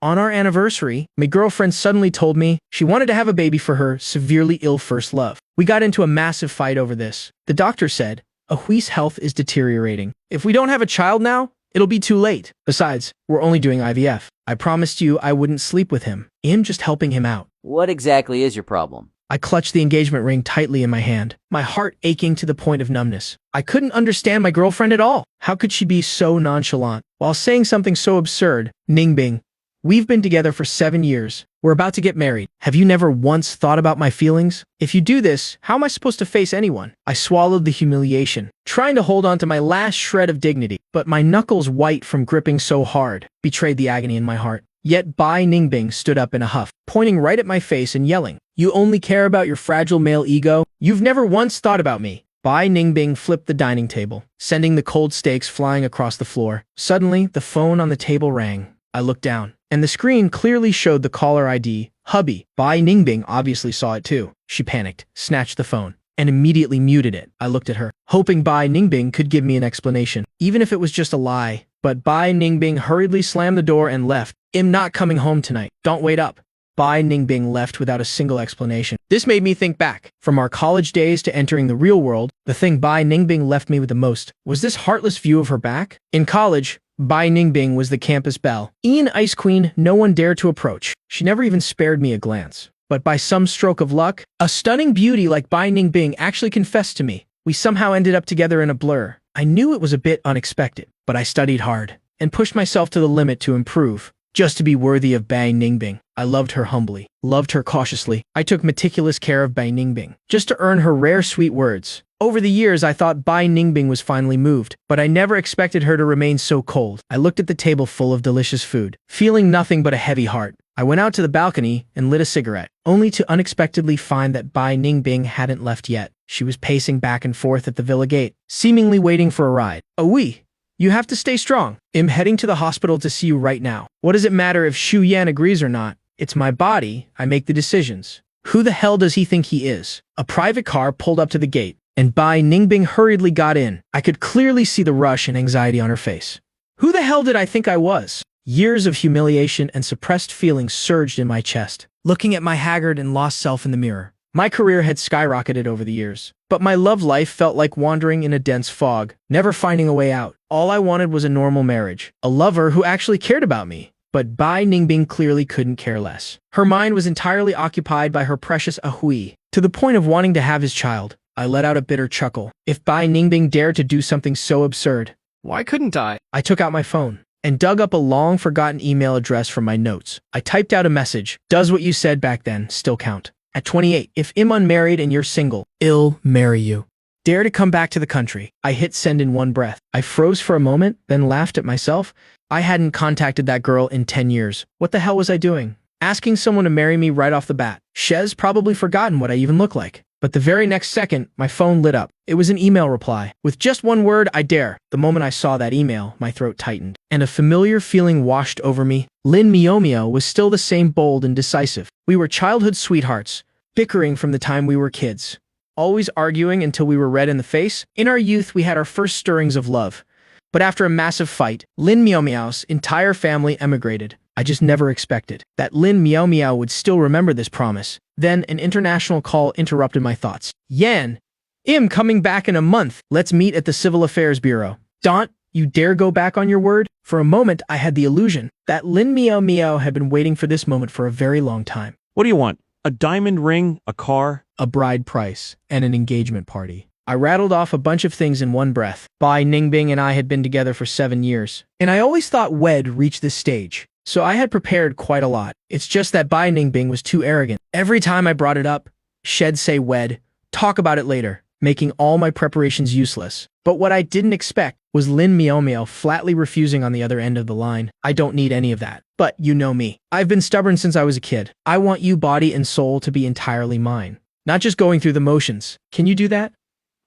On our anniversary, my girlfriend suddenly told me she wanted to have a baby for her severely ill first love. We got into a massive fight over this. The doctor said, Ahui's health is deteriorating. If we don't have a child now, it'll be too late. Besides, we're only doing IVF. I promised you I wouldn't sleep with him. I'm just helping him out. What exactly is your problem? I clutched the engagement ring tightly in my hand, my heart aching to the point of numbness. I couldn't understand my girlfriend at all. How could she be so nonchalant while saying something so absurd? Ningbing, we've been together for 7 years. We're about to get married. Have you never once thought about my feelings? If you do this, how am I supposed to face anyone? I swallowed the humiliation, trying to hold on to my last shred of dignity, but my knuckles, white from gripping so hard, betrayed the agony in my heart. Yet Bai Ningbing stood up in a huff, pointing right at my face and yelling, "You only care about your fragile male ego? You've never once thought about me." Bai Ningbing flipped the dining table, sending the cold steaks flying across the floor. Suddenly, the phone on the table rang. I looked down, and the screen clearly showed the caller ID, Hubby. Bai Ningbing obviously saw it too. She panicked, snatched the phone, and immediately muted it. I looked at her, hoping Bai Ningbing could give me an explanation, even if it was just a lie. But Bai Ningbing hurriedly slammed the door and left. "I'm not coming home tonight. Don't wait up." Bai Ningbing left without a single explanation. This made me think back. From our college days to entering the real world, the thing Bai Ningbing left me with the most was this heartless view of her back. In college, Bai Ningbing was the campus belle. Ian Ice Queen no one dared to approach. She never even spared me a glance. But by some stroke of luck, a stunning beauty like Bai Ningbing actually confessed to me. We somehow ended up together in a blur. I knew it was a bit unexpected, but I studied hard and pushed myself to the limit to improve, just to be worthy of Bai Ningbing. I loved her humbly, loved her cautiously. I took meticulous care of Bai Ningbing, just to earn her rare sweet words. Over the years, I thought Bai Ningbing was finally moved, but I never expected her to remain so cold. I looked at the table full of delicious food, feeling nothing but a heavy heart. I went out to the balcony and lit a cigarette, only to unexpectedly find that Bai Ningbing hadn't left yet. She was pacing back and forth at the villa gate, seemingly waiting for a ride. "Ahui, you have to stay strong. I'm heading to the hospital to see you right now. What does it matter if Xu Yan agrees or not? It's my body. I make the decisions." Who the hell does he think he is? A private car pulled up to the gate, and Bai Ningbing hurriedly got in. I could clearly see the rush and anxiety on her face. Who the hell did I think I was? Years of humiliation and suppressed feelings surged in my chest. Looking at my haggard and lost self in the mirror, my career had skyrocketed over the years, but my love life felt like wandering in a dense fog, never finding a way out. All I wanted was a normal marriage, a lover who actually cared about me. But Bai Ningbing clearly couldn't care less. Her mind was entirely occupied by her precious Ahui, to the point of wanting to have his child. I let out a bitter chuckle. If Bai Ningbing dared to do something so absurd, why couldn't I? I took out my phone and dug up a long-forgotten email address from my notes. I typed out a message. "Does what you said back then still count? At 28, if I'm unmarried and you're single, I'll marry you. Dare to come back to the country." I hit send in one breath. I froze for a moment, then laughed at myself. I hadn't contacted that girl in 10 years. What the hell was I doing? Asking someone to marry me right off the bat. Shez probably forgotten what I even look like. But the very next second, my phone lit up. It was an email reply. With just one word, "I dare." The moment I saw that email, my throat tightened, and a familiar feeling washed over me. Lin Miomio was still the same bold and decisive. We were childhood sweethearts, bickering from the time we were kids, always arguing until we were red in the face. In our youth, we had our first stirrings of love. But after a massive fight, Lin Miaomiao's entire family emigrated. I just never expected that Lin Miaomiao would still remember this promise. Then an international call interrupted my thoughts. "Yan, I'm coming back in a month. Let's meet at the Civil Affairs Bureau." "Don't you dare go back on your word?" For a moment, I had the illusion that Lin Miaomiao had been waiting for this moment for a very long time. What do you want? A diamond ring? A car? A bride price and an engagement party. I rattled off a bunch of things in one breath. Bai Ningbing and I had been together for 7 years, and I always thought wed reached this stage. So I had prepared quite a lot. It's just that Bai Ningbing was too arrogant. Every time I brought it up, she'd say wed, talk about it later, making all my preparations useless. But what I didn't expect was Lin Miaomiao flatly refusing on the other end of the line. "I don't need any of that. But you know me. I've been stubborn since I was a kid. I want you body and soul to be entirely mine. Not just going through the motions. Can you do that?"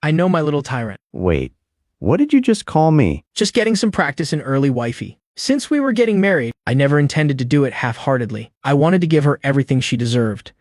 I know my little tyrant. Wait, what did you just call me? Just getting some practice in early wifey. Since we were getting married, I never intended to do it half-heartedly. I wanted to give her everything she deserved.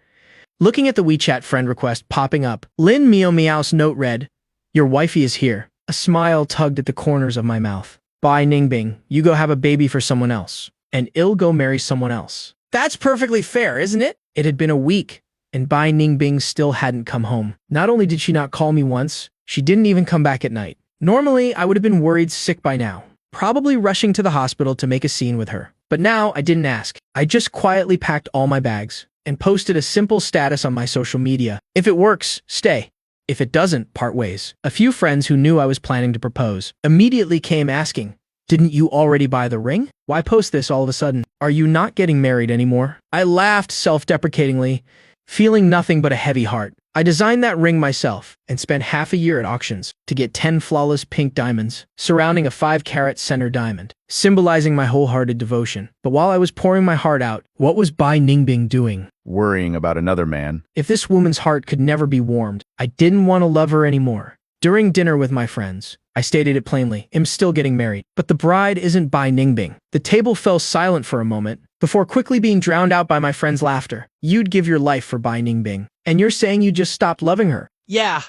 Looking at the WeChat friend request popping up, Lin Miaomiao's note read, "Your wifey is here." A smile tugged at the corners of my mouth. "Bai Ningbing, you go have a baby for someone else. and I'll go marry someone else. That's perfectly fair, isn't it? It had been a week, and Bai Ningbing still hadn't come home. Not only did she not call me once, she didn't even come back at night. Normally, I would have been worried sick by now, probably rushing to the hospital to make a scene with her. But now, I didn't ask. I just quietly packed all my bags and posted a simple status on my social media. If it works, stay. If it doesn't, part ways. A few friends who knew I was planning to propose immediately came asking, "Didn't you already buy the ring? Why post this all of a sudden? Are you not getting married anymore?" I laughed self-deprecatingly, feeling nothing but a heavy heart. I designed that ring myself and spent half a year at auctions to get 10 flawless pink diamonds surrounding a 5-carat center diamond, symbolizing my wholehearted devotion. But while I was pouring my heart out, what was Bai Ningbing doing? Worrying about another man. If this woman's heart could never be warmed, I didn't want to love her anymore. During dinner with my friends, I stated it plainly, I'm still getting married, but the bride isn't Bai Ningbing. The table fell silent for a moment, before quickly being drowned out by my friends' laughter. You'd give your life for Bai Ningbing, and you're saying you just stopped loving her. Yeah,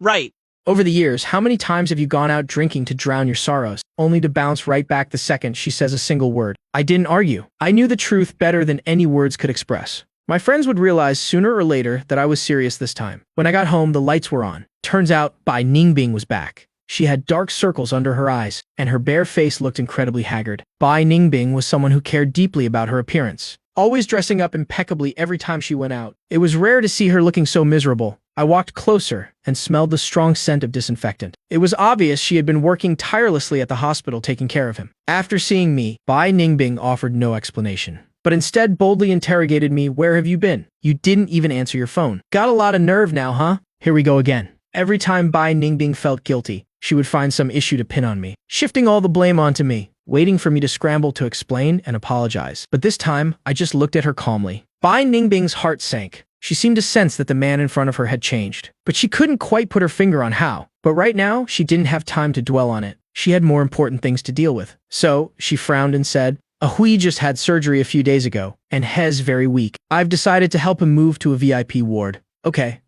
right. Over the years, how many times have you gone out drinking to drown your sorrows, only to bounce right back the second she says a single word? I didn't argue. I knew the truth better than any words could express. My friends would realize sooner or later that I was serious this time. When I got home, the lights were on. Turns out, Bai Ningbing was back. She had dark circles under her eyes, and her bare face looked incredibly haggard. Bai Ningbing was someone who cared deeply about her appearance, always dressing up impeccably every time she went out. It was rare to see her looking so miserable. I walked closer and smelled the strong scent of disinfectant. It was obvious she had been working tirelessly at the hospital taking care of him. After seeing me, Bai Ningbing offered no explanation, but instead boldly interrogated me, "Where have you been? You didn't even answer your phone. Got a lot of nerve now, huh?" Here we go again. Every time Bai Ningbing felt guilty, she would find some issue to pin on me, shifting all the blame onto me, waiting for me to scramble to explain and apologize. But this time, I just looked at her calmly. Bai Ningbing's heart sank. She seemed to sense that the man in front of her had changed, but she couldn't quite put her finger on how. But right now, she didn't have time to dwell on it. She had more important things to deal with. So, she frowned and said, "Ahui just had surgery a few days ago, and He's very weak. I've decided to help him move to a VIP ward." "Okay,"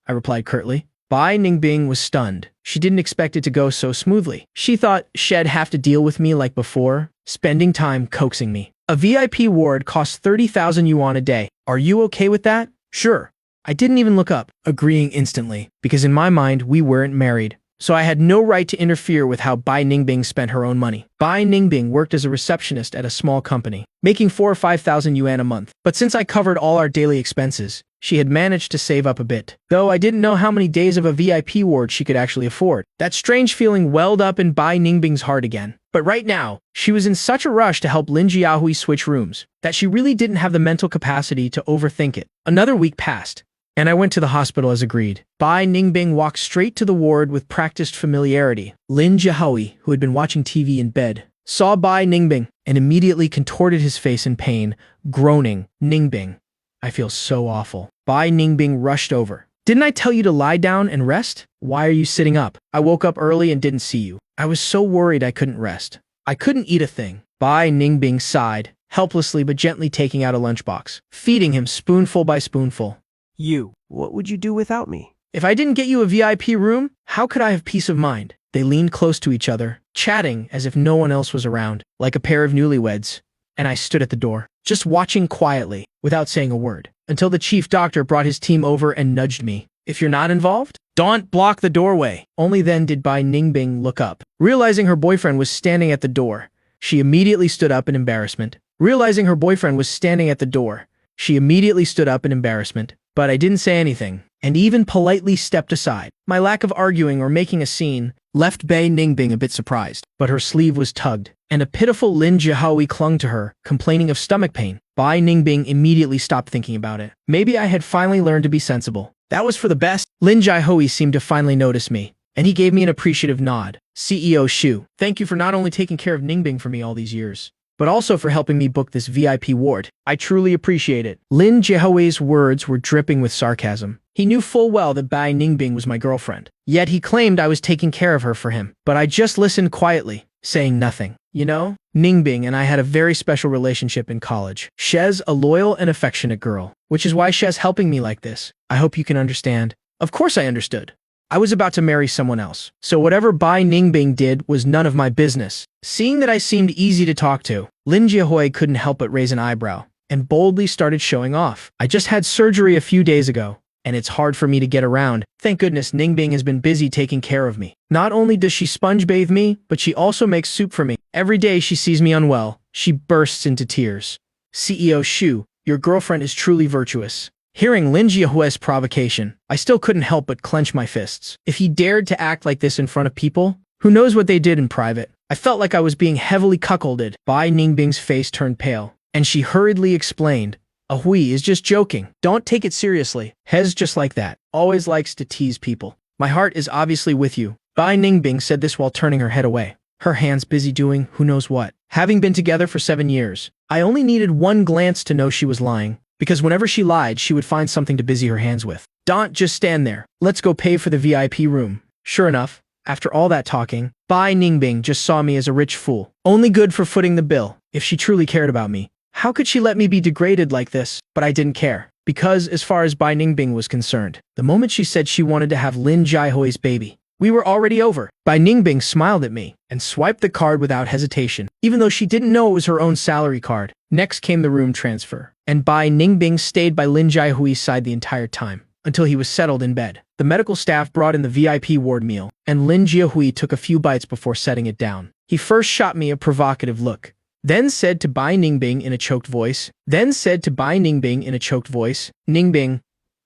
I replied curtly. Bai Ningbing was stunned. She didn't expect it to go so smoothly. She thought she'd have to deal with me like before, spending time coaxing me. "A VIP ward costs 30,000 yuan a day. Are you okay with that?" "Sure." I didn't even look up, agreeing instantly, because in my mind, we weren't married. So I had no right to interfere with how Bai Ningbing spent her own money. Bai Ningbing worked as a receptionist at a small company, making 4,000 or 5,000 yuan a month. But since I covered all our daily expenses, she had managed to save up a bit. Though I didn't know how many days of a VIP ward she could actually afford. That strange feeling welled up in Bai Ningbing's heart again. But right now, she was in such a rush to help Lin Jiahui switch rooms, that she really didn't have the mental capacity to overthink it. Another week passed, and I went to the hospital as agreed. Bai Ningbing walked straight to the ward with practiced familiarity. Lin Jiahui, who had been watching TV in bed, saw Bai Ningbing and immediately contorted his face in pain, groaning, "Ningbing, I feel so awful." Bai Ningbing rushed over. "Didn't I tell you to lie down and rest? Why are you sitting up? I woke up early and didn't see you. I was so worried I couldn't rest. I couldn't eat a thing." Bai Ningbing sighed, helplessly but gently taking out a lunchbox, feeding him spoonful by spoonful. What would you do without me? "If I didn't get you a VIP room, how could I have peace of mind?" They leaned close to each other, chatting as if no one else was around, like a pair of newlyweds. And I stood at the door, just watching quietly, without saying a word, until the chief doctor brought his team over and nudged me. "If you're not involved, don't block the doorway." Only then did Bai Ningbing look up. Realizing her boyfriend was standing at the door, she immediately stood up in embarrassment. But I didn't say anything, and even politely stepped aside. My lack of arguing or making a scene left Bai Ningbing a bit surprised, but her sleeve was tugged, and a pitiful Lin Jiahui clung to her, complaining of stomach pain. Bai Ningbing immediately stopped thinking about it. Maybe I had finally learned to be sensible. That was for the best. Lin Jiahui seemed to finally notice me, and he gave me an appreciative nod. "CEO Shu, thank you for not only taking care of Ningbing for me all these years, but also for helping me book this VIP ward. I truly appreciate it." Lin Jiahui's words were dripping with sarcasm. He knew full well that Bai Ningbing was my girlfriend. Yet he claimed I was taking care of her for him. But I just listened quietly, saying nothing. "You know, Ningbing and I had a very special relationship in college. She's a loyal and affectionate girl, which is why she's helping me like this. I hope you can understand." Of course I understood. I was about to marry someone else, so whatever Bai Ningbing did was none of my business. Seeing that I seemed easy to talk to, Lin Jiahui couldn't help but raise an eyebrow and boldly started showing off. I just had surgery a few days ago, and it's hard for me to get around. Thank goodness Ningbing has been busy taking care of me. Not only does she sponge bathe me, but she also makes soup for me. Every day she sees me unwell, she bursts into tears. CEO Shu, your girlfriend is truly virtuous. Hearing Lin Jiahui's provocation, I still couldn't help but clench my fists. If he dared to act like this in front of people, who knows what they did in private? I felt like I was being heavily cuckolded. Bai Ningbing's face turned pale, and she hurriedly explained, Hui is just joking. Don't take it seriously. Hez just like that. Always likes to tease people. My heart is obviously with you. Bai Ningbing said this while turning her head away. Her hands busy doing who knows what. Having been together for 7 years, I only needed one glance to know she was lying, because whenever she lied, she would find something to busy her hands with. Don't just stand there. Let's go pay for the VIP room. Sure enough, after all that talking, Bai Ningbing just saw me as a rich fool. Only good for footing the bill. If she truly cared about me, how could she let me be degraded like this? But I didn't care. Because, as far as Bai Ningbing was concerned, the moment she said she wanted to have Lin Jiahui's baby, we were already over. Bai Ningbing smiled at me and swiped the card without hesitation, even though she didn't know it was her own salary card. Next came the room transfer, and Bai Ningbing stayed by Lin Jiahui's side the entire time, until he was settled in bed. The medical staff brought in the VIP ward meal, and Lin Jiahui took a few bites before setting it down. He first shot me a provocative look, then said to Bai Ningbing in a choked voice, Ningbing,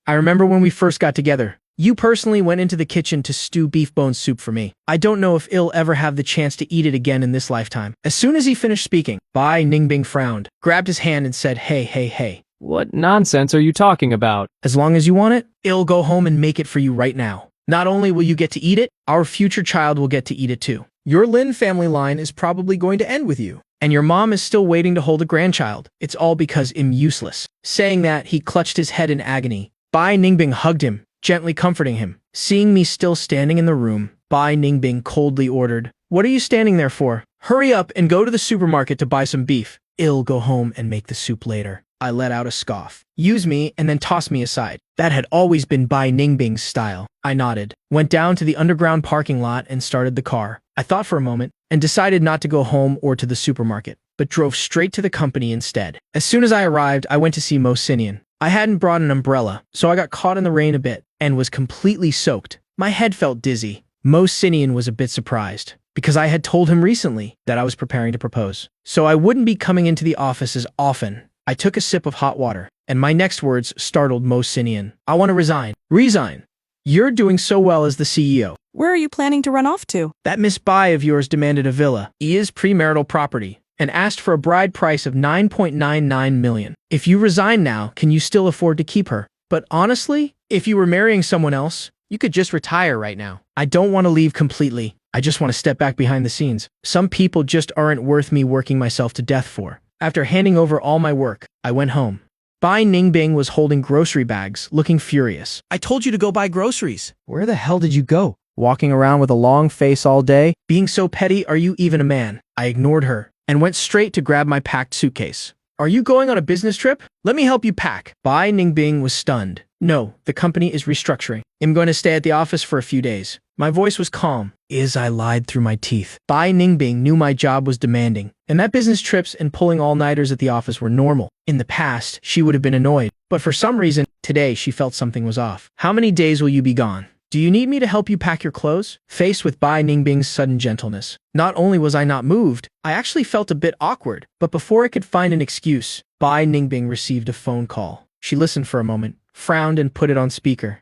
I remember when we first got together. You personally went into the kitchen to stew beef bone soup for me. I don't know if I'll ever have the chance to eat it again in this lifetime. As soon as he finished speaking, Bai Ningbing frowned, grabbed his hand and said, Hey. What nonsense are you talking about? As long as you want it, I'll go home and make it for you right now. Not only will you get to eat it, our future child will get to eat it too. Your Lin family line is probably going to end with you, and your mom is still waiting to hold a grandchild. It's all because I'm useless. Saying that, he clutched his head in agony. Bai Ningbing hugged him, gently comforting him. Seeing me still standing in the room, Bai Ningbing coldly ordered, What are you standing there for? Hurry up and go to the supermarket to buy some beef. I'll go home and make the soup later. I let out a scoff. Use me and then toss me aside. That had always been Bai Ningbing's style. I nodded, went down to the underground parking lot and started the car. I thought for a moment and decided not to go home or to the supermarket, but drove straight to the company instead. As soon as I arrived, I went to see Mo Sinian. I hadn't brought an umbrella, so I got caught in the rain a bit and was completely soaked. My head felt dizzy. Mo Sinian was a bit surprised, because I had told him recently that I was preparing to propose, so I wouldn't be coming into the office as often. I took a sip of hot water, and my next words startled Mo Sinian. I want to resign. Resign? You're doing so well as the CEO. Where are you planning to run off to? That Miss Bai of yours demanded a villa. He is premarital property, and asked for a bride price of 9.99 million. If you resign now, can you still afford to keep her? But honestly, if you were marrying someone else, you could just retire right now. I don't want to leave completely. I just want to step back behind the scenes. Some people just aren't worth me working myself to death for. After handing over all my work, I went home. Bai Ningbing was holding grocery bags, looking furious. I told you to go buy groceries. Where the hell did you go? Walking around with a long face all day? Being so petty, are you even a man? I ignored her and went straight to grab my packed suitcase. Are you going on a business trip? Let me help you pack. Bai Ningbing was stunned. No, the company is restructuring. I'm going to stay at the office for a few days. My voice was calm. I lied through my teeth. Bai Ningbing knew my job was demanding, and that business trips and pulling all-nighters at the office were normal. In the past, she would have been annoyed, but for some reason, today she felt something was off. How many days will you be gone? Do you need me to help you pack your clothes? Faced with Bai Ningbing's sudden gentleness, not only was I not moved, I actually felt a bit awkward. But before I could find an excuse, Bai Ningbing received a phone call. She listened for a moment, frowned and put it on speaker.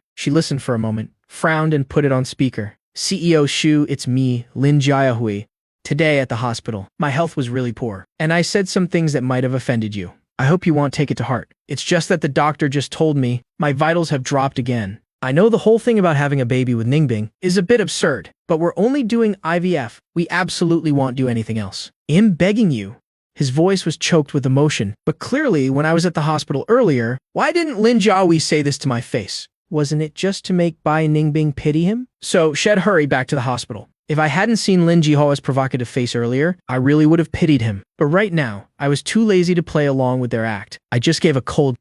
CEO Shu, it's me, Lin Jiahui. Today at the hospital, my health was really poor, and I said some things that might have offended you. I hope you won't take it to heart. It's just that the doctor just told me my vitals have dropped again. I know the whole thing about having a baby with Ningbing is a bit absurd, but we're only doing IVF. We absolutely won't do anything else. I'm begging you. His voice was choked with emotion, but clearly when I was at the hospital earlier, why didn't Lin Jiahui say this to my face? Wasn't it just to make Bai Ningbing pity him? So Shed hurried back to the hospital. If I hadn't seen Lin Jiahui's provocative face earlier, I really would have pitied him. But right now, I was too lazy to play along with their act. I just gave a cold,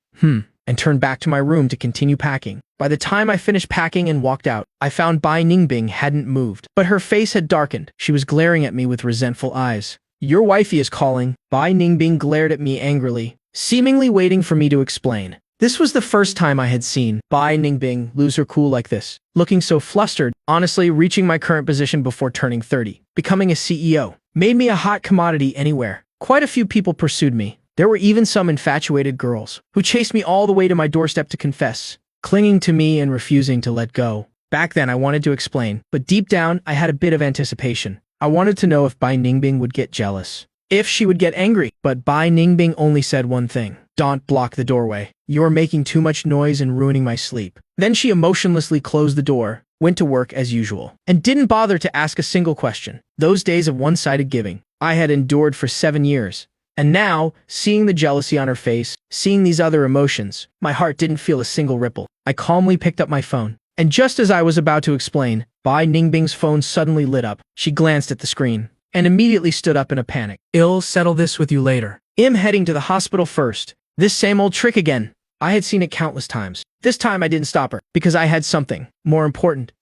and turned back to my room to continue packing. By the time I finished packing and walked out, I found Bai Ningbing hadn't moved, but her face had darkened. She was glaring at me with resentful eyes. Your wifey is calling. Bai Ningbing glared at me angrily, seemingly waiting for me to explain. This was the first time I had seen Bai Ningbing lose her cool like this, looking so flustered. Honestly, reaching my current position before turning 30, becoming a CEO, made me a hot commodity anywhere. Quite a few people pursued me. There were even some infatuated girls who chased me all the way to my doorstep to confess, clinging to me and refusing to let go. Back then, I wanted to explain, but deep down, I had a bit of anticipation. I wanted to know if Bai Ningbing would get jealous, if she would get angry, but Bai Ningbing only said one thing. Don't block the doorway. You're making too much noise and ruining my sleep. Then she emotionlessly closed the door, went to work as usual, and didn't bother to ask a single question. Those days of one-sided giving I had endured for 7 years. And now, seeing the jealousy on her face, seeing these other emotions, my heart didn't feel a single ripple. I calmly picked up my phone. And just as I was about to explain, Bai Ningbing's phone suddenly lit up. She glanced at the screen and immediately stood up in a panic. I'll settle this with you later. I'm heading to the hospital first. This same old trick again. I had seen it countless times. This time I didn't stop her, because I had something more important.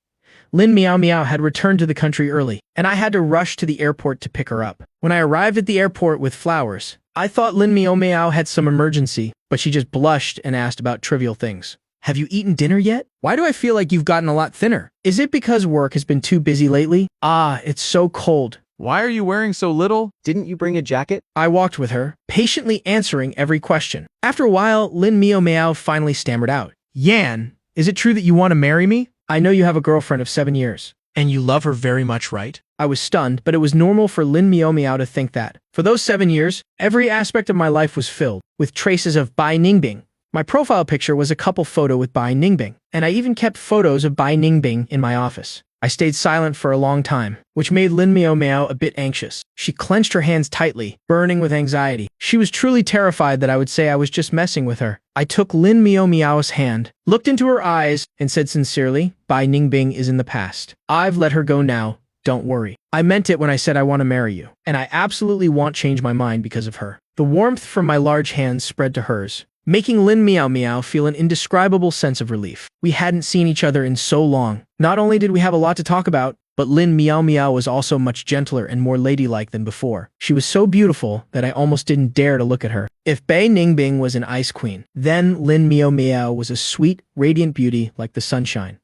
Lin Miao Miao had returned to the country early, and I had to rush to the airport to pick her up. When I arrived at the airport with flowers, I thought Lin Miao Miao had some emergency, but she just blushed and asked about trivial things. Have you eaten dinner yet? Why do I feel like you've gotten a lot thinner? Is it because work has been too busy lately? Ah, it's so cold. Why are you wearing so little? Didn't you bring a jacket? I walked with her, patiently answering every question. After a while, Lin Miao Miao finally stammered out. Yan, is it true that you want to marry me? I know you have a girlfriend of 7 years. And you love her very much, right? I was stunned, but it was normal for Lin Miao Miao to think that. For those 7 years, every aspect of my life was filled with traces of Bai Ningbing. My profile picture was a couple photo with Bai Ningbing, and I even kept photos of Bai Ningbing in my office. I stayed silent for a long time, which made Lin Miao Miao a bit anxious. She clenched her hands tightly, burning with anxiety. She was truly terrified that I would say I was just messing with her. I took Lin Miao Miao's hand, looked into her eyes, and said sincerely, Bai Ningbing is in the past. I've let her go now. Don't worry. I meant it when I said I want to marry you, and I absolutely won't change my mind because of her. The warmth from my large hands spread to hers, making Lin Miao Miao feel an indescribable sense of relief. We hadn't seen each other in so long. Not only did we have a lot to talk about, but Lin Miao Miao was also much gentler and more ladylike than before. She was so beautiful that I almost didn't dare to look at her. If Bai Ningbing was an ice queen, then Lin Miao Miao was a sweet, radiant beauty like the sunshine.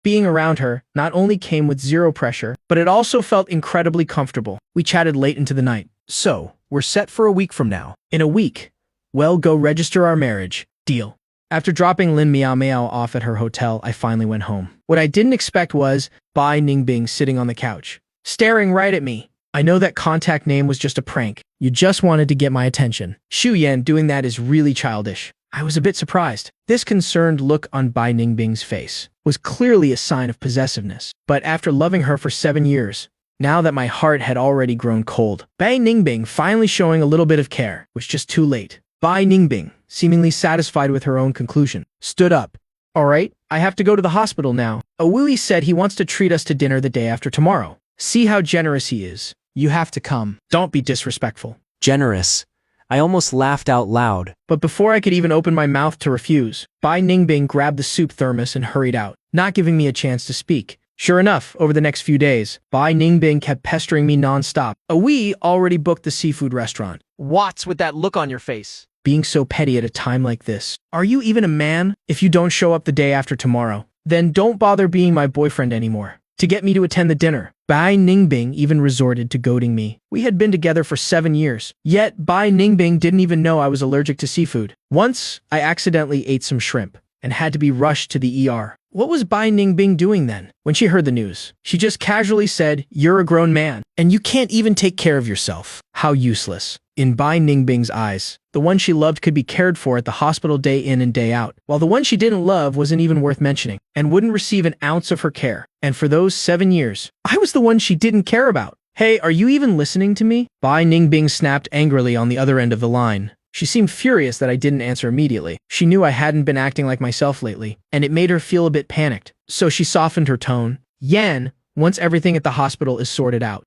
Being around her not only came with zero pressure, but it also felt incredibly comfortable. We chatted late into the night. So, we're set for a week from now. In a week, well, go register our marriage. Deal. After dropping Lin Miao Miao off at her hotel, I finally went home. What I didn't expect was Bai Ningbing sitting on the couch, staring right at me. I know that contact name was just a prank. You just wanted to get my attention. Xu Yan doing that is really childish. I was a bit surprised. This concerned look on Bai Ningbing's face was clearly a sign of possessiveness. But after loving her for 7 years, now that my heart had already grown cold, Bai Ningbing finally showing a little bit of care was just too late. Bai Ningbing, seemingly satisfied with her own conclusion, stood up. All right, I have to go to the hospital now. Awui said he wants to treat us to dinner the day after tomorrow. See how generous he is. You have to come. Don't be disrespectful. Generous. I almost laughed out loud. But before I could even open my mouth to refuse, Bai Ningbing grabbed the soup thermos and hurried out, not giving me a chance to speak. Sure enough, over the next few days, Bai Ningbing kept pestering me non-stop. Awui already booked the seafood restaurant. What's with that look on your face? Being so petty at a time like this. Are you even a man? If you don't show up the day after tomorrow, then don't bother being my boyfriend anymore. To get me to attend the dinner, Bai Ningbing even resorted to goading me. We had been together for 7 years, yet Bai Ningbing didn't even know I was allergic to seafood. Once, I accidentally ate some shrimp and had to be rushed to the ER. What was Bai Ningbing doing then? When she heard the news, she just casually said, "You're a grown man, and you can't even take care of yourself." How useless. In Bai Ningbing's eyes, the one she loved could be cared for at the hospital day in and day out, while the one she didn't love wasn't even worth mentioning, and wouldn't receive an ounce of her care. And for those 7 years, I was the one she didn't care about. Hey, are you even listening to me? Bai Ningbing snapped angrily on the other end of the line. She seemed furious that I didn't answer immediately. She knew I hadn't been acting like myself lately, and it made her feel a bit panicked. So she softened her tone. Yan, once everything at the hospital is sorted out.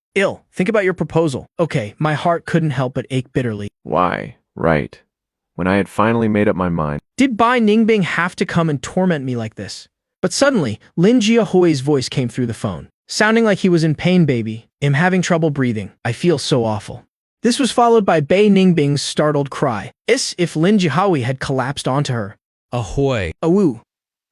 Think about your proposal. Okay, my heart couldn't help but ache bitterly. Why? Right. When I had finally made up my mind. Did Bai Ningbing have to come and torment me like this? But suddenly, Lin Jiahui's voice came through the phone, sounding like he was in pain, baby. I'm having trouble breathing. I feel so awful. This was followed by Bei Ningbing's startled cry, as if Lin Jiahui had collapsed onto her. Ahoy. Awoo.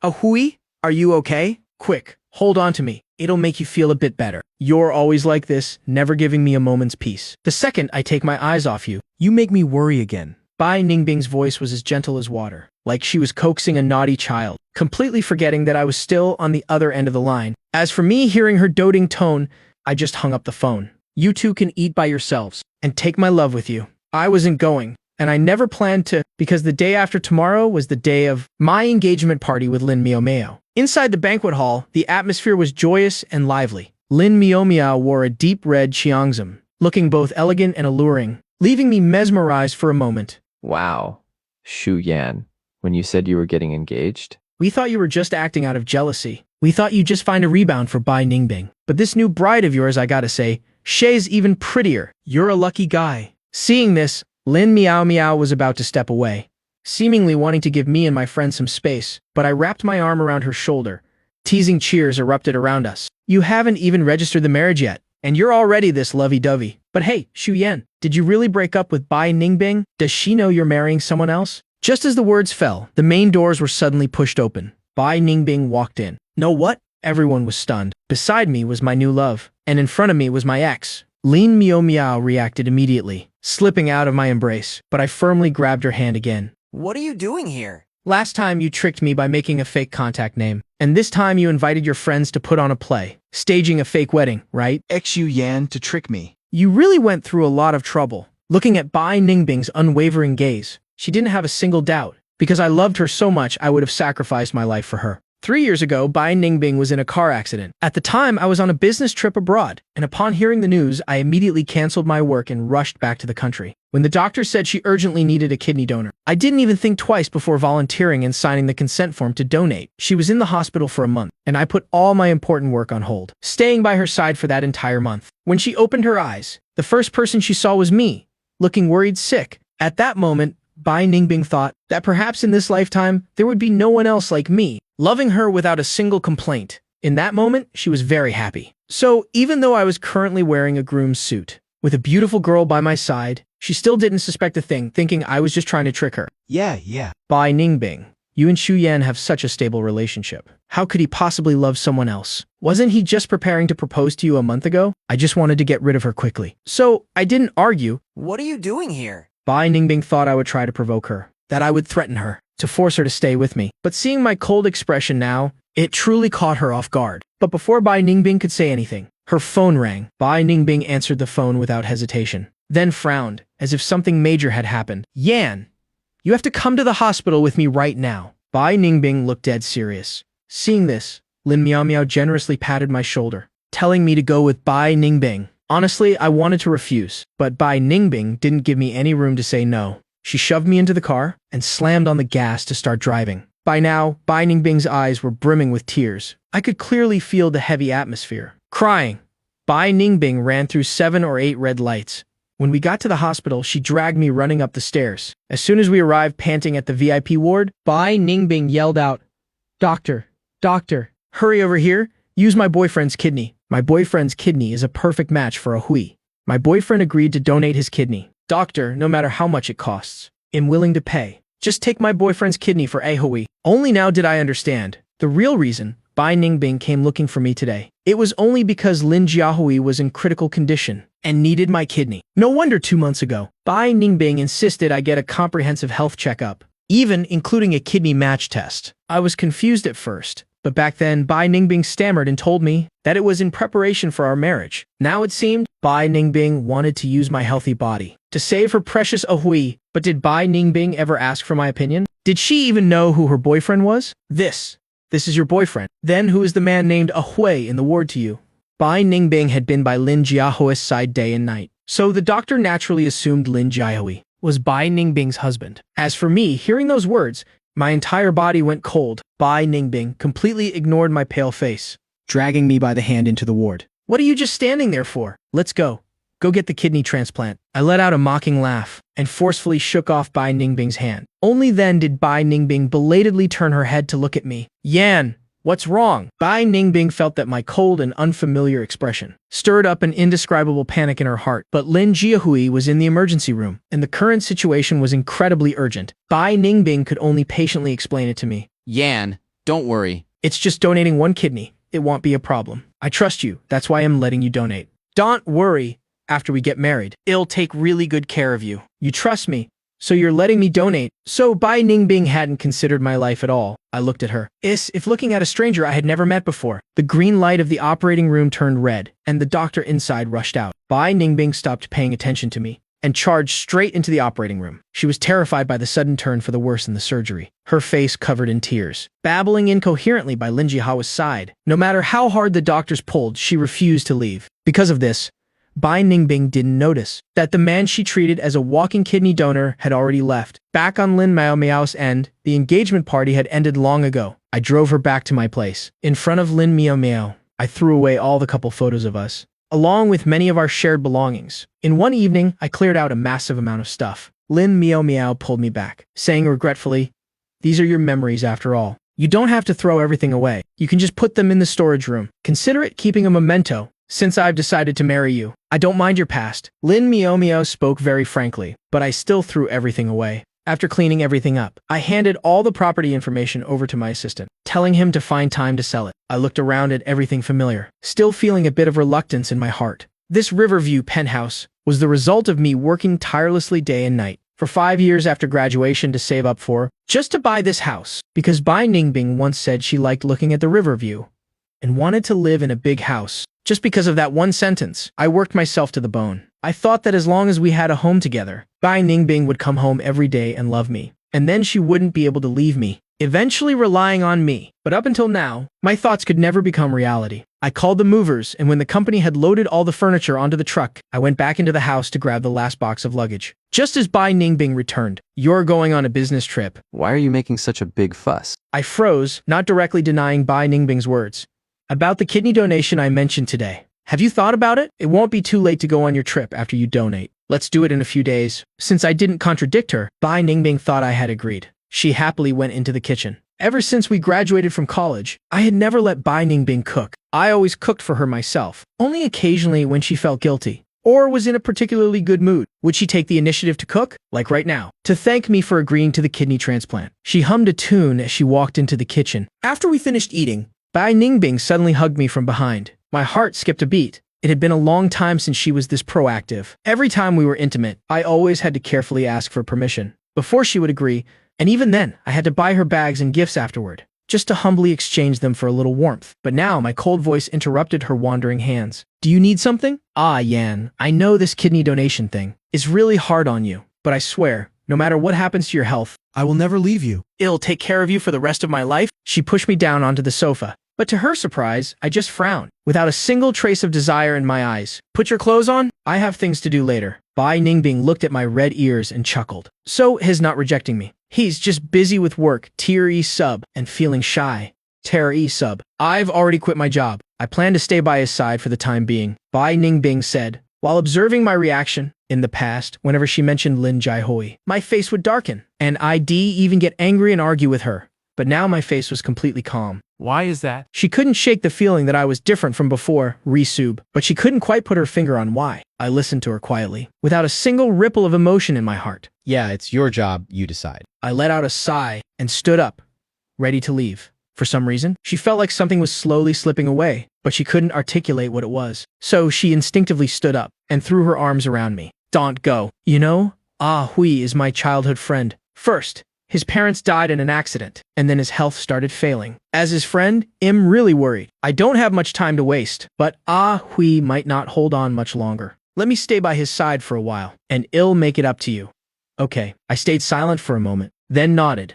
Ahui? Are you okay? Quick, hold on to me. It'll make you feel a bit better. You're always like this, never giving me a moment's peace. The second I take my eyes off you, You make me worry again. Bai Ningbing's voice was as gentle as water, like she was coaxing a naughty child, completely forgetting that I was still on the other end of the line. As for me hearing her doting tone, I just hung up the phone. You two can eat by yourselves, and take my love with you. I wasn't going, and I never planned to, because the day after tomorrow was the day of my engagement party with Lin Miao Miao. Inside the banquet hall, the atmosphere was joyous and lively. Lin Miao Miao wore a deep red xiangzim, looking both elegant and alluring, leaving me mesmerized for a moment. Wow. Shu Yan, when you said you were getting engaged? We thought you were just acting out of jealousy. We thought you'd just find a rebound for Bai Ningbing. But this new bride of yours, I gotta say, Shay's even prettier. You're a lucky guy. Seeing this, Lin Miao Miao was about to step away, seemingly wanting to give me and my friend some space, but I wrapped my arm around her shoulder. Teasing cheers erupted around us. You haven't even registered the marriage yet, and you're already this lovey-dovey. But hey, Shu Yan, did you really break up with Bai Ningbing? Does she know you're marrying someone else? Just as the words fell, the main doors were suddenly pushed open. Bai Ningbing walked in. No what? Everyone was stunned. Beside me was my new love, and in front of me was my ex. Lin Miao Miao reacted immediately, slipping out of my embrace, but I firmly grabbed her hand again. What are you doing here? Last time you tricked me by making a fake contact name, and this time you invited your friends to put on a play, staging a fake wedding, right? Xu Yan to trick me. You really went through a lot of trouble. Looking at Bai Ningbing's unwavering gaze, she didn't have a single doubt. Because I loved her so much, I would have sacrificed my life for her. 3 years ago, Bai Ningbing was in a car accident. At the time, I was on a business trip abroad, and upon hearing the news, I immediately canceled my work and rushed back to the country. When the doctor said she urgently needed a kidney donor, I didn't even think twice before volunteering and signing the consent form to donate. She was in the hospital for a month, and I put all my important work on hold, staying by her side for that entire month. When she opened her eyes, the first person she saw was me, looking worried sick. At that moment, Bai Ningbing thought that perhaps in this lifetime, there would be no one else like me, loving her without a single complaint. In that moment, she was very happy. So, even though I was currently wearing a groom's suit, with a beautiful girl by my side, she still didn't suspect a thing, thinking I was just trying to trick her. Yeah. Bai Ningbing, you and Shu Yan have such a stable relationship. How could he possibly love someone else? Wasn't he just preparing to propose to you a month ago? I just wanted to get rid of her quickly. So, I didn't argue. What are you doing here? Bai Ningbing thought I would try to provoke her, that I would threaten her, to force her to stay with me. But seeing my cold expression now, it truly caught her off guard. But before Bai Ningbing could say anything, her phone rang. Bai Ningbing answered the phone without hesitation, then frowned, as if something major had happened. Yan, you have to come to the hospital with me right now. Bai Ningbing looked dead serious. Seeing this, Lin Miao Miao generously patted my shoulder, telling me to go with Bai Ningbing. Honestly, I wanted to refuse, but Bai Ningbing didn't give me any room to say no. She shoved me into the car and slammed on the gas to start driving. By now, Bai Ningbing's eyes were brimming with tears. I could clearly feel the heavy atmosphere. Crying, Bai Ningbing ran through 7 or 8 red lights. When we got to the hospital, she dragged me running up the stairs. As soon as we arrived panting at the VIP ward, Bai Ningbing yelled out, Doctor, hurry over here, use my boyfriend's kidney. My boyfriend's kidney is a perfect match for a Hui. My boyfriend agreed to donate his kidney. Doctor, no matter how much it costs, I'm willing to pay. Just take my boyfriend's kidney for a Hui. Only now did I understand the real reason Bai Ningbing came looking for me today. It was only because Lin Jiahui was in critical condition and needed my kidney. No wonder 2 months ago, Bai Ningbing insisted I get a comprehensive health checkup, even including a kidney match test. I was confused at first, but back then Bai Ningbing stammered and told me that it was in preparation for our marriage. Now it seemed Bai Ningbing wanted to use my healthy body to save her precious Ahui. But did Bai Ningbing ever ask for my opinion? Did she even know who her boyfriend was? This is your boyfriend. Then who is the man named Ahui in the ward to you? Bai Ningbing had been by Lin Jiahui's side day and night, so the doctor naturally assumed Lin Jiahui was Bai Ningbing's husband. As for me, hearing those words, my entire body went cold. Bai Ningbing completely ignored my pale face, dragging me by the hand into the ward. What are you just standing there for? Let's go. Go get the kidney transplant. I let out a mocking laugh and forcefully shook off Bai Ningbing's hand. Only then did Bai Ningbing belatedly turn her head to look at me. Yan, What's wrong? Bai Ningbing felt that my cold and unfamiliar expression stirred up an indescribable panic in her heart. But Lin Jiahui was in the emergency room, and the current situation was incredibly urgent. Bai Ningbing could only patiently explain it to me. Yan, don't worry. It's just donating one kidney. It won't be a problem. I trust you. That's why I'm letting you donate. Don't worry. After we get married, I'll take really good care of you. You trust me, so you're letting me donate. So Bai Ningbing hadn't considered my life at all. I looked at her. If looking at a stranger I had never met before. The green light of the operating room turned red, and the doctor inside rushed out. Bai Ningbing stopped paying attention to me and charged straight into the operating room. She was terrified by the sudden turn for the worse in the surgery, her face covered in tears. Babbling incoherently by Lin Jiahui's side. No matter how hard the doctors pulled, she refused to leave. Because of this, Bai Ningbing didn't notice that the man she treated as a walking kidney donor had already left. Back on Lin Miao Miao's end, the engagement party had ended long ago. I drove her back to my place. In front of Lin Miao Miao, I threw away all the couple photos of us, along with many of our shared belongings. In one evening, I cleared out a massive amount of stuff. Lin Miao Miao pulled me back, saying regretfully, "These are your memories after all. You don't have to throw everything away. You can just put them in the storage room. Consider it keeping a memento. Since I've decided to marry you, I don't mind your past." Lin Miao Miao spoke very frankly, but I still threw everything away. After cleaning everything up, I handed all the property information over to my assistant, telling him to find time to sell it. I looked around at everything familiar, still feeling a bit of reluctance in my heart. This Riverview penthouse was the result of me working tirelessly day and night for 5 years after graduation to save up for, just to buy this house, because Bai Ningbing once said she liked looking at the Riverview and wanted to live in a big house. Just because of that one sentence, I worked myself to the bone. I thought that as long as we had a home together, Bai Ningbing would come home every day and love me, and then she wouldn't be able to leave me, eventually relying on me. But up until now, my thoughts could never become reality. I called the movers, and when the company had loaded all the furniture onto the truck, I went back into the house to grab the last box of luggage. Just as Bai Ningbing returned, "You're going on a business trip." Why are you making such a big fuss? I froze, not directly denying Bai Ningbing's words. "About the kidney donation I mentioned today. Have you thought about it? It won't be too late to go on your trip after you donate. Let's do it in a few days." Since I didn't contradict her, Bai Ningbing thought I had agreed. She happily went into the kitchen. Ever since we graduated from college, I had never let Bai Ningbing cook. I always cooked for her myself. Only occasionally when she felt guilty or was in a particularly good mood would she take the initiative to cook, like right now, to thank me for agreeing to the kidney transplant. She hummed a tune as she walked into the kitchen. After we finished eating, Bai Ningbing suddenly hugged me from behind. My heart skipped a beat. It had been a long time since she was this proactive. Every time we were intimate, I always had to carefully ask for permission before she would agree, and even then, I had to buy her bags and gifts afterward, just to humbly exchange them for a little warmth. But now my cold voice interrupted her wandering hands. "Do you need something?" "Ah, Yan, I know this kidney donation thing is really hard on you, but I swear, no matter what happens to your health, I will never leave you. I'll take care of you for the rest of my life." She pushed me down onto the sofa. But to her surprise, I just frowned, without a single trace of desire in my eyes. "Put your clothes on? I have things to do later." Bai Ningbing looked at my red ears and chuckled. So he's not rejecting me. He's just busy with work, tier E sub, and feeling shy. Tier E sub. I've already quit my job. I plan to stay by his side for the time being, Bai Ningbing said, while observing my reaction. In the past, whenever she mentioned Lin Jiahui, my face would darken, and I'd even get angry and argue with her. But now my face was completely calm. Why is that? She couldn't shake the feeling that I was different from before, Risub, but she couldn't quite put her finger on why. I listened to her quietly, without a single ripple of emotion in my heart. Yeah, it's your job, you decide. I let out a sigh and stood up, ready to leave. For some reason, she felt like something was slowly slipping away, but she couldn't articulate what it was. So she instinctively stood up and threw her arms around me. "Don't go. You know, Ah Hui is my childhood friend. First, his parents died in an accident, and then his health started failing. As his friend, I'm really worried. I don't have much time to waste, but Ah Hui might not hold on much longer. Let me stay by his side for a while, and I'll make it up to you." Okay. I stayed silent for a moment, then nodded,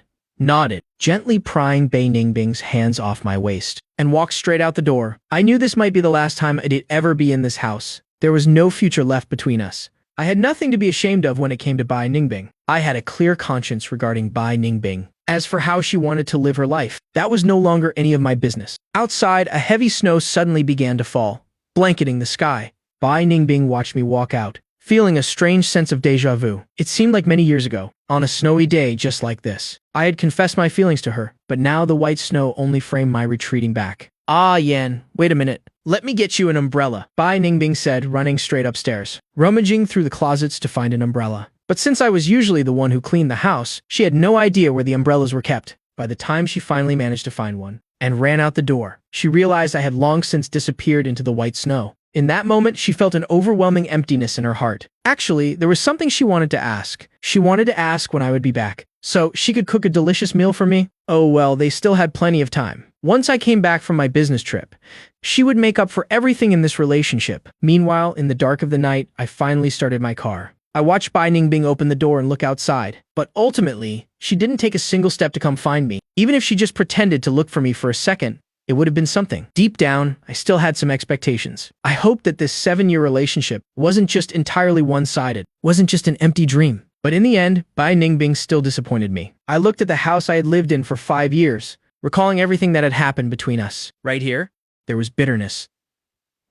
gently prying Bai Ningbing's hands off my waist, and walked straight out the door. I knew this might be the last time I'd ever be in this house. There was no future left between us. I had nothing to be ashamed of when it came to Bai Ningbing. I had a clear conscience regarding Bai Ningbing. As for how she wanted to live her life, that was no longer any of my business. Outside, a heavy snow suddenly began to fall, blanketing the sky. Bai Ningbing watched me walk out, feeling a strange sense of déjà vu. It seemed like many years ago, on a snowy day just like this. I had confessed my feelings to her, but now the white snow only framed my retreating back. Ah, Yan, wait a minute. Let me get you an umbrella, Bai Ningbing said, running straight upstairs, rummaging through the closets to find an umbrella. But since I was usually the one who cleaned the house, she had no idea where the umbrellas were kept. By the time she finally managed to find one and ran out the door, she realized I had long since disappeared into the white snow. In that moment, she felt an overwhelming emptiness in her heart. Actually, there was something she wanted to ask. She wanted to ask when I would be back, so she could cook a delicious meal for me. Oh well, they still had plenty of time. Once I came back from my business trip, she would make up for everything in this relationship. Meanwhile, in the dark of the night, I finally started my car. I watched Bai Ningbing open the door and look outside, but ultimately, she didn't take a single step to come find me. Even if she just pretended to look for me for a second, it would have been something. Deep down, I still had some expectations. I hoped that this 7-year relationship wasn't just entirely one-sided, wasn't just an empty dream. But in the end, Bai Ningbing still disappointed me. I looked at the house I had lived in for 5 years, recalling everything that had happened between us. Right here, there was bitterness.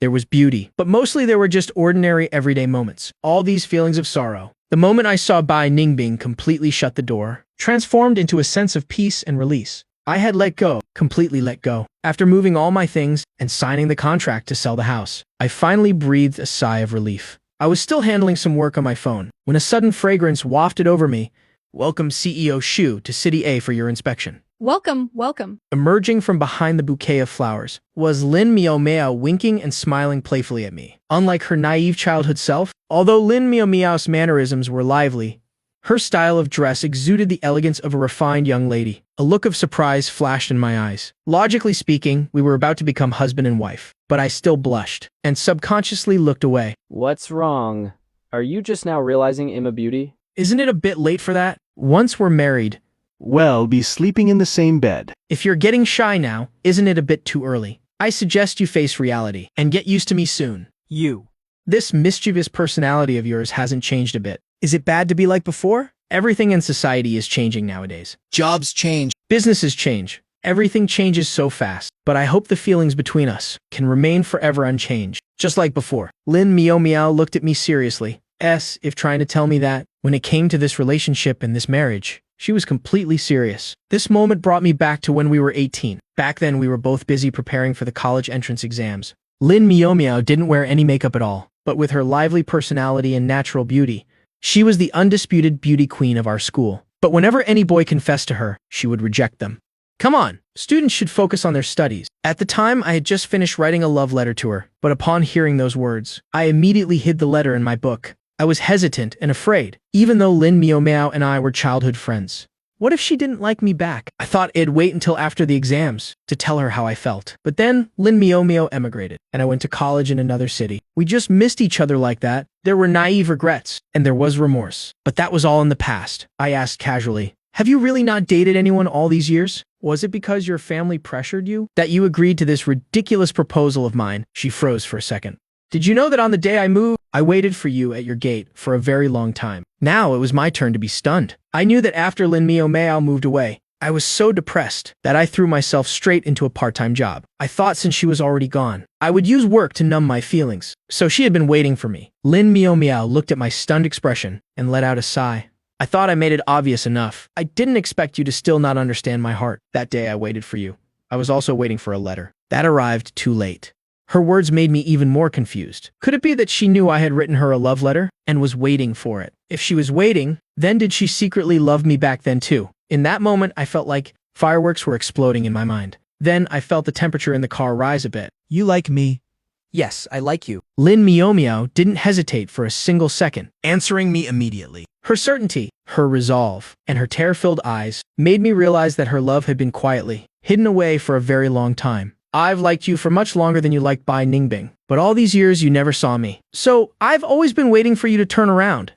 There was beauty, but mostly there were just ordinary everyday moments. All these feelings of sorrow. The moment I saw Bai Ningbing completely shut the door, transformed into a sense of peace and release. I had let go, completely let go. After moving all my things and signing the contract to sell the house, I finally breathed a sigh of relief. I was still handling some work on my phone when a sudden fragrance wafted over me. Welcome CEO Shu to City A for your inspection. Welcome, welcome. Emerging from behind the bouquet of flowers was Lin Miao Miao winking and smiling playfully at me. Unlike her naive childhood self, although Lin Miao Miao's mannerisms were lively, her style of dress exuded the elegance of a refined young lady. A look of surprise flashed in my eyes. Logically speaking, we were about to become husband and wife, but I still blushed and subconsciously looked away. What's wrong? Are you just now realizing I'm a beauty? Isn't it a bit late for that? Once we're married, Well, be sleeping in the same bed. if you're getting shy now, isn't it a bit too early? I suggest you face reality and get used to me soon. You. This mischievous personality of yours hasn't changed a bit. Is it bad to be like before? Everything in society is changing nowadays. Jobs change. Businesses change. Everything changes so fast. But I hope the feelings between us can remain forever unchanged, just like before. Lin Miao Miao looked at me seriously, as if trying to tell me that, when it came to this relationship and this marriage, she was completely serious. This moment brought me back to when we were 18. Back then, we were both busy preparing for the college entrance exams. Lin Miao Miao didn't wear any makeup at all, but with her lively personality and natural beauty, she was the undisputed beauty queen of our school. But whenever any boy confessed to her, she would reject them. Come on, students should focus on their studies. At the time, I had just finished writing a love letter to her, but upon hearing those words, I immediately hid the letter in my book. I was hesitant and afraid, even though Lin Miao Miao and I were childhood friends. What if she didn't like me back? I thought it'd wait until after the exams to tell her how I felt. But then Lin Miao Miao emigrated, and I went to college in another city. We just missed each other like that. There were naive regrets, and there was remorse. But that was all in the past. I asked casually, have you really not dated anyone all these years? Was it because your family pressured you that you agreed to this ridiculous proposal of mine? She froze for a second. Did you know that on the day I moved, I waited for you at your gate for a very long time? Now it was my turn to be stunned. I knew that after Lin Miao Miao moved away, I was so depressed that I threw myself straight into a part-time job. I thought since she was already gone, I would use work to numb my feelings. So she had been waiting for me. Lin Miao Miao looked at my stunned expression and let out a sigh. I thought I made it obvious enough. I didn't expect you to still not understand my heart. That day I waited for you. I was also waiting for a letter. That arrived too late. Her words made me even more confused. Could it be that she knew I had written her a love letter and was waiting for it? If she was waiting, then did she secretly love me back then too? In that moment, I felt like fireworks were exploding in my mind. Then I felt the temperature in the car rise a bit. You like me? Yes, I like you. Lin Miao Miao didn't hesitate for a single second, Answering me immediately. Her certainty, her resolve, and her terror-filled eyes made me realize that her love had been quietly hidden away for a very long time. I've liked you for much longer than you liked Bai Ningbing, but all these years you never saw me. So I've always been waiting for you to turn around,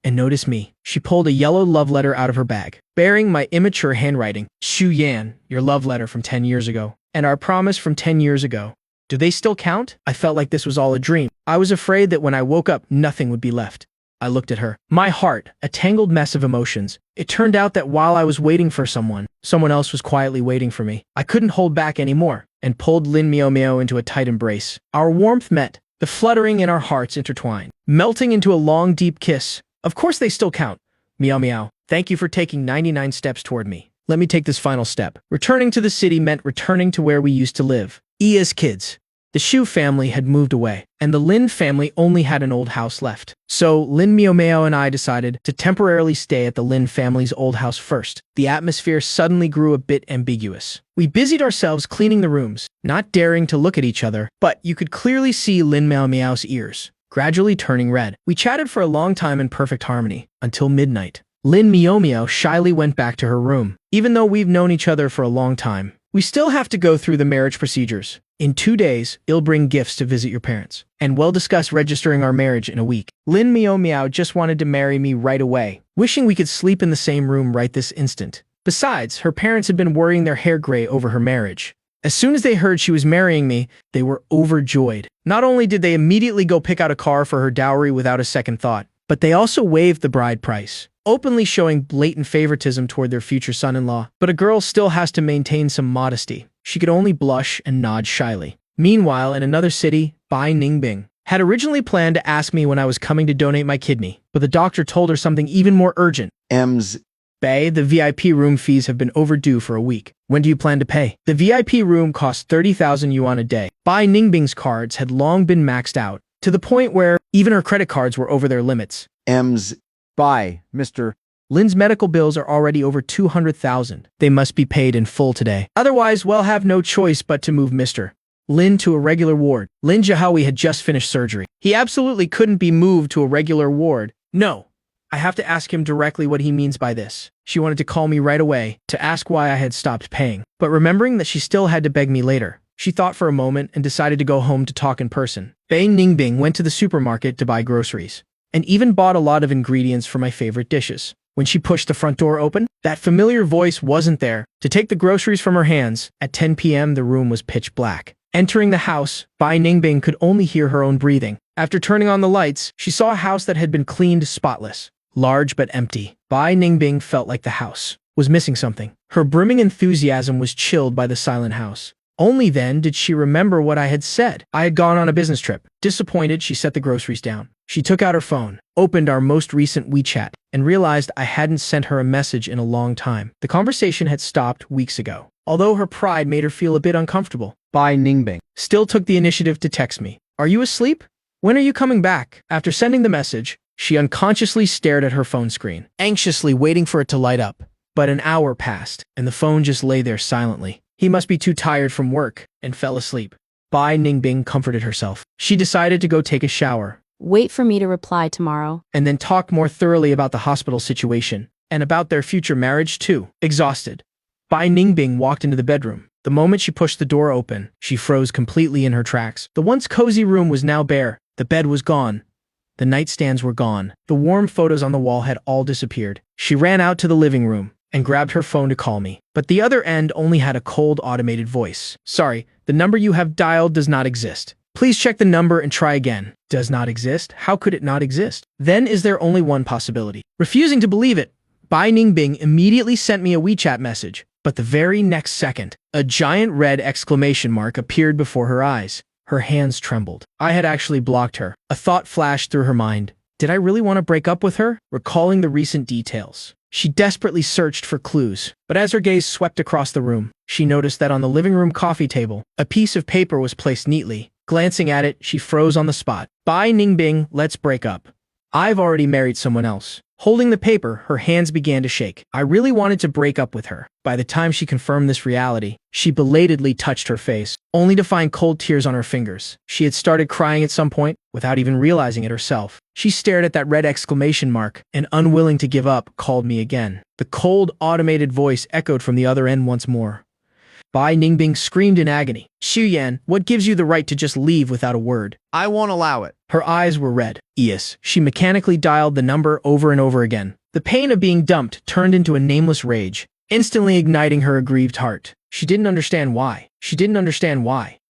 and notice me. She pulled a yellow love letter out of her bag, bearing my immature handwriting. Shu Yan, your love letter from 10 years ago, and our promise from 10 years ago. Do they still count? I felt like this was all a dream. I was afraid that when I woke up, nothing would be left. I looked at her. My heart, a tangled mess of emotions. It turned out that while I was waiting for someone else was quietly waiting for me. I couldn't hold back anymore and pulled Lin Miao Miao into a tight embrace. Our warmth met, the fluttering in our hearts intertwined, melting into a long, deep kiss. Of course they still count. Meow meow. Thank you for taking 99 steps toward me. Let me take this final step. Returning to the city meant returning to where we used to live. As kids. The Shu family had moved away, and the Lin family only had an old house left. So Lin Meow Meow and I decided to temporarily stay at the Lin family's old house first. The atmosphere suddenly grew a bit ambiguous. We busied ourselves cleaning the rooms, not daring to look at each other, but you could clearly see Lin Meow Meow's ears, gradually turning red. We chatted for a long time in perfect harmony, until midnight. Lin Meow Meow shyly went back to her room. Even though we've known each other for a long time, we still have to go through the marriage procedures. In 2 days, I'll bring gifts to visit your parents, and we'll discuss registering our marriage in a week. Lin Meow Meow just wanted to marry me right away, wishing we could sleep in the same room right this instant. Besides, her parents had been worrying their hair gray over her marriage. As soon as they heard she was marrying me, they were overjoyed. Not only did they immediately go pick out a car for her dowry without a second thought, but they also waived the bride price, openly showing blatant favoritism toward their future son-in-law. But a girl still has to maintain some modesty. She could only blush and nod shyly. Meanwhile, in another city, Bai Ningbing had originally planned to ask me when I was coming to donate my kidney, but the doctor told her something even more urgent. Bai, the VIP room fees have been overdue for a week. When do you plan to pay? The VIP room costs 30,000 yuan a day. Bai Ningbing's cards had long been maxed out, to the point where even her credit cards were over their limits. Bye, Mr. Lin's medical bills are already over 200,000. They must be paid in full today. Otherwise, we'll have no choice but to move Mr. Lin to a regular ward. Lin Jiahui had just finished surgery. He absolutely couldn't be moved to a regular ward. No. I have to ask him directly what he means by this. She wanted to call me right away to ask why I had stopped paying. But remembering that she still had to beg me later, she thought for a moment and decided to go home to talk in person. Bai Ningbing went to the supermarket to buy groceries, and even bought a lot of ingredients for my favorite dishes. When she pushed the front door open, that familiar voice wasn't there to take the groceries from her hands. At 10 p.m., the room was pitch black. Entering the house, Bai Ningbing could only hear her own breathing. After turning on the lights, she saw a house that had been cleaned spotless, large but empty. Bai Ningbing felt like the house was missing something. Her brimming enthusiasm was chilled by the silent house. Only then did she remember what I had said. I had gone on a business trip. Disappointed, she set the groceries down. She took out her phone, opened our most recent WeChat, and realized I hadn't sent her a message in a long time. The conversation had stopped weeks ago. Although her pride made her feel a bit uncomfortable, Bai Ningbing still took the initiative to text me. Are you asleep? When are you coming back? After sending the message, she unconsciously stared at her phone screen, anxiously waiting for it to light up. But an hour passed, and the phone just lay there silently. He must be too tired from work, and fell asleep. Bai Ningbing comforted herself. She decided to go take a shower, Wait for me to reply tomorrow. and then talk more thoroughly about the hospital situation, and about their future marriage too. Exhausted, Bai Ningbing walked into the bedroom. The moment she pushed the door open, she froze completely in her tracks. The once cozy room was now bare. The bed was gone. The nightstands were gone. The warm photos on the wall had all disappeared. She ran out to the living room and grabbed her phone to call me. But the other end only had a cold automated voice. Sorry, the number you have dialed does not exist. Please check the number and try again. Does not exist? How could it not exist? Then is there only one possibility? Refusing to believe it, Bai Ningbing immediately sent me a WeChat message. But the very next second, a giant red exclamation mark appeared before her eyes. Her hands trembled. I had actually blocked her. A thought flashed through her mind. Did I really want to break up with her? Recalling the recent details, she desperately searched for clues. But as her gaze swept across the room, she noticed that on the living room coffee table, a piece of paper was placed neatly. Glancing at it, she froze on the spot. Bai Ningbing, let's break up. I've already married someone else. Holding the paper, her hands began to shake. I really wanted to break up with her. By the time she confirmed this reality, she belatedly touched her face, only to find cold tears on her fingers. She had started crying at some point, without even realizing it herself. She stared at that red exclamation mark, and unwilling to give up, called me again. The cold, automated voice echoed from the other end once more. Bai Ningbing screamed in agony. Xu Yan, what gives you the right to just leave without a word? I won't allow it. Her eyes were red. Yes, she mechanically dialed the number over and over again. The pain of being dumped turned into a nameless rage, instantly igniting her aggrieved heart. She didn't understand why.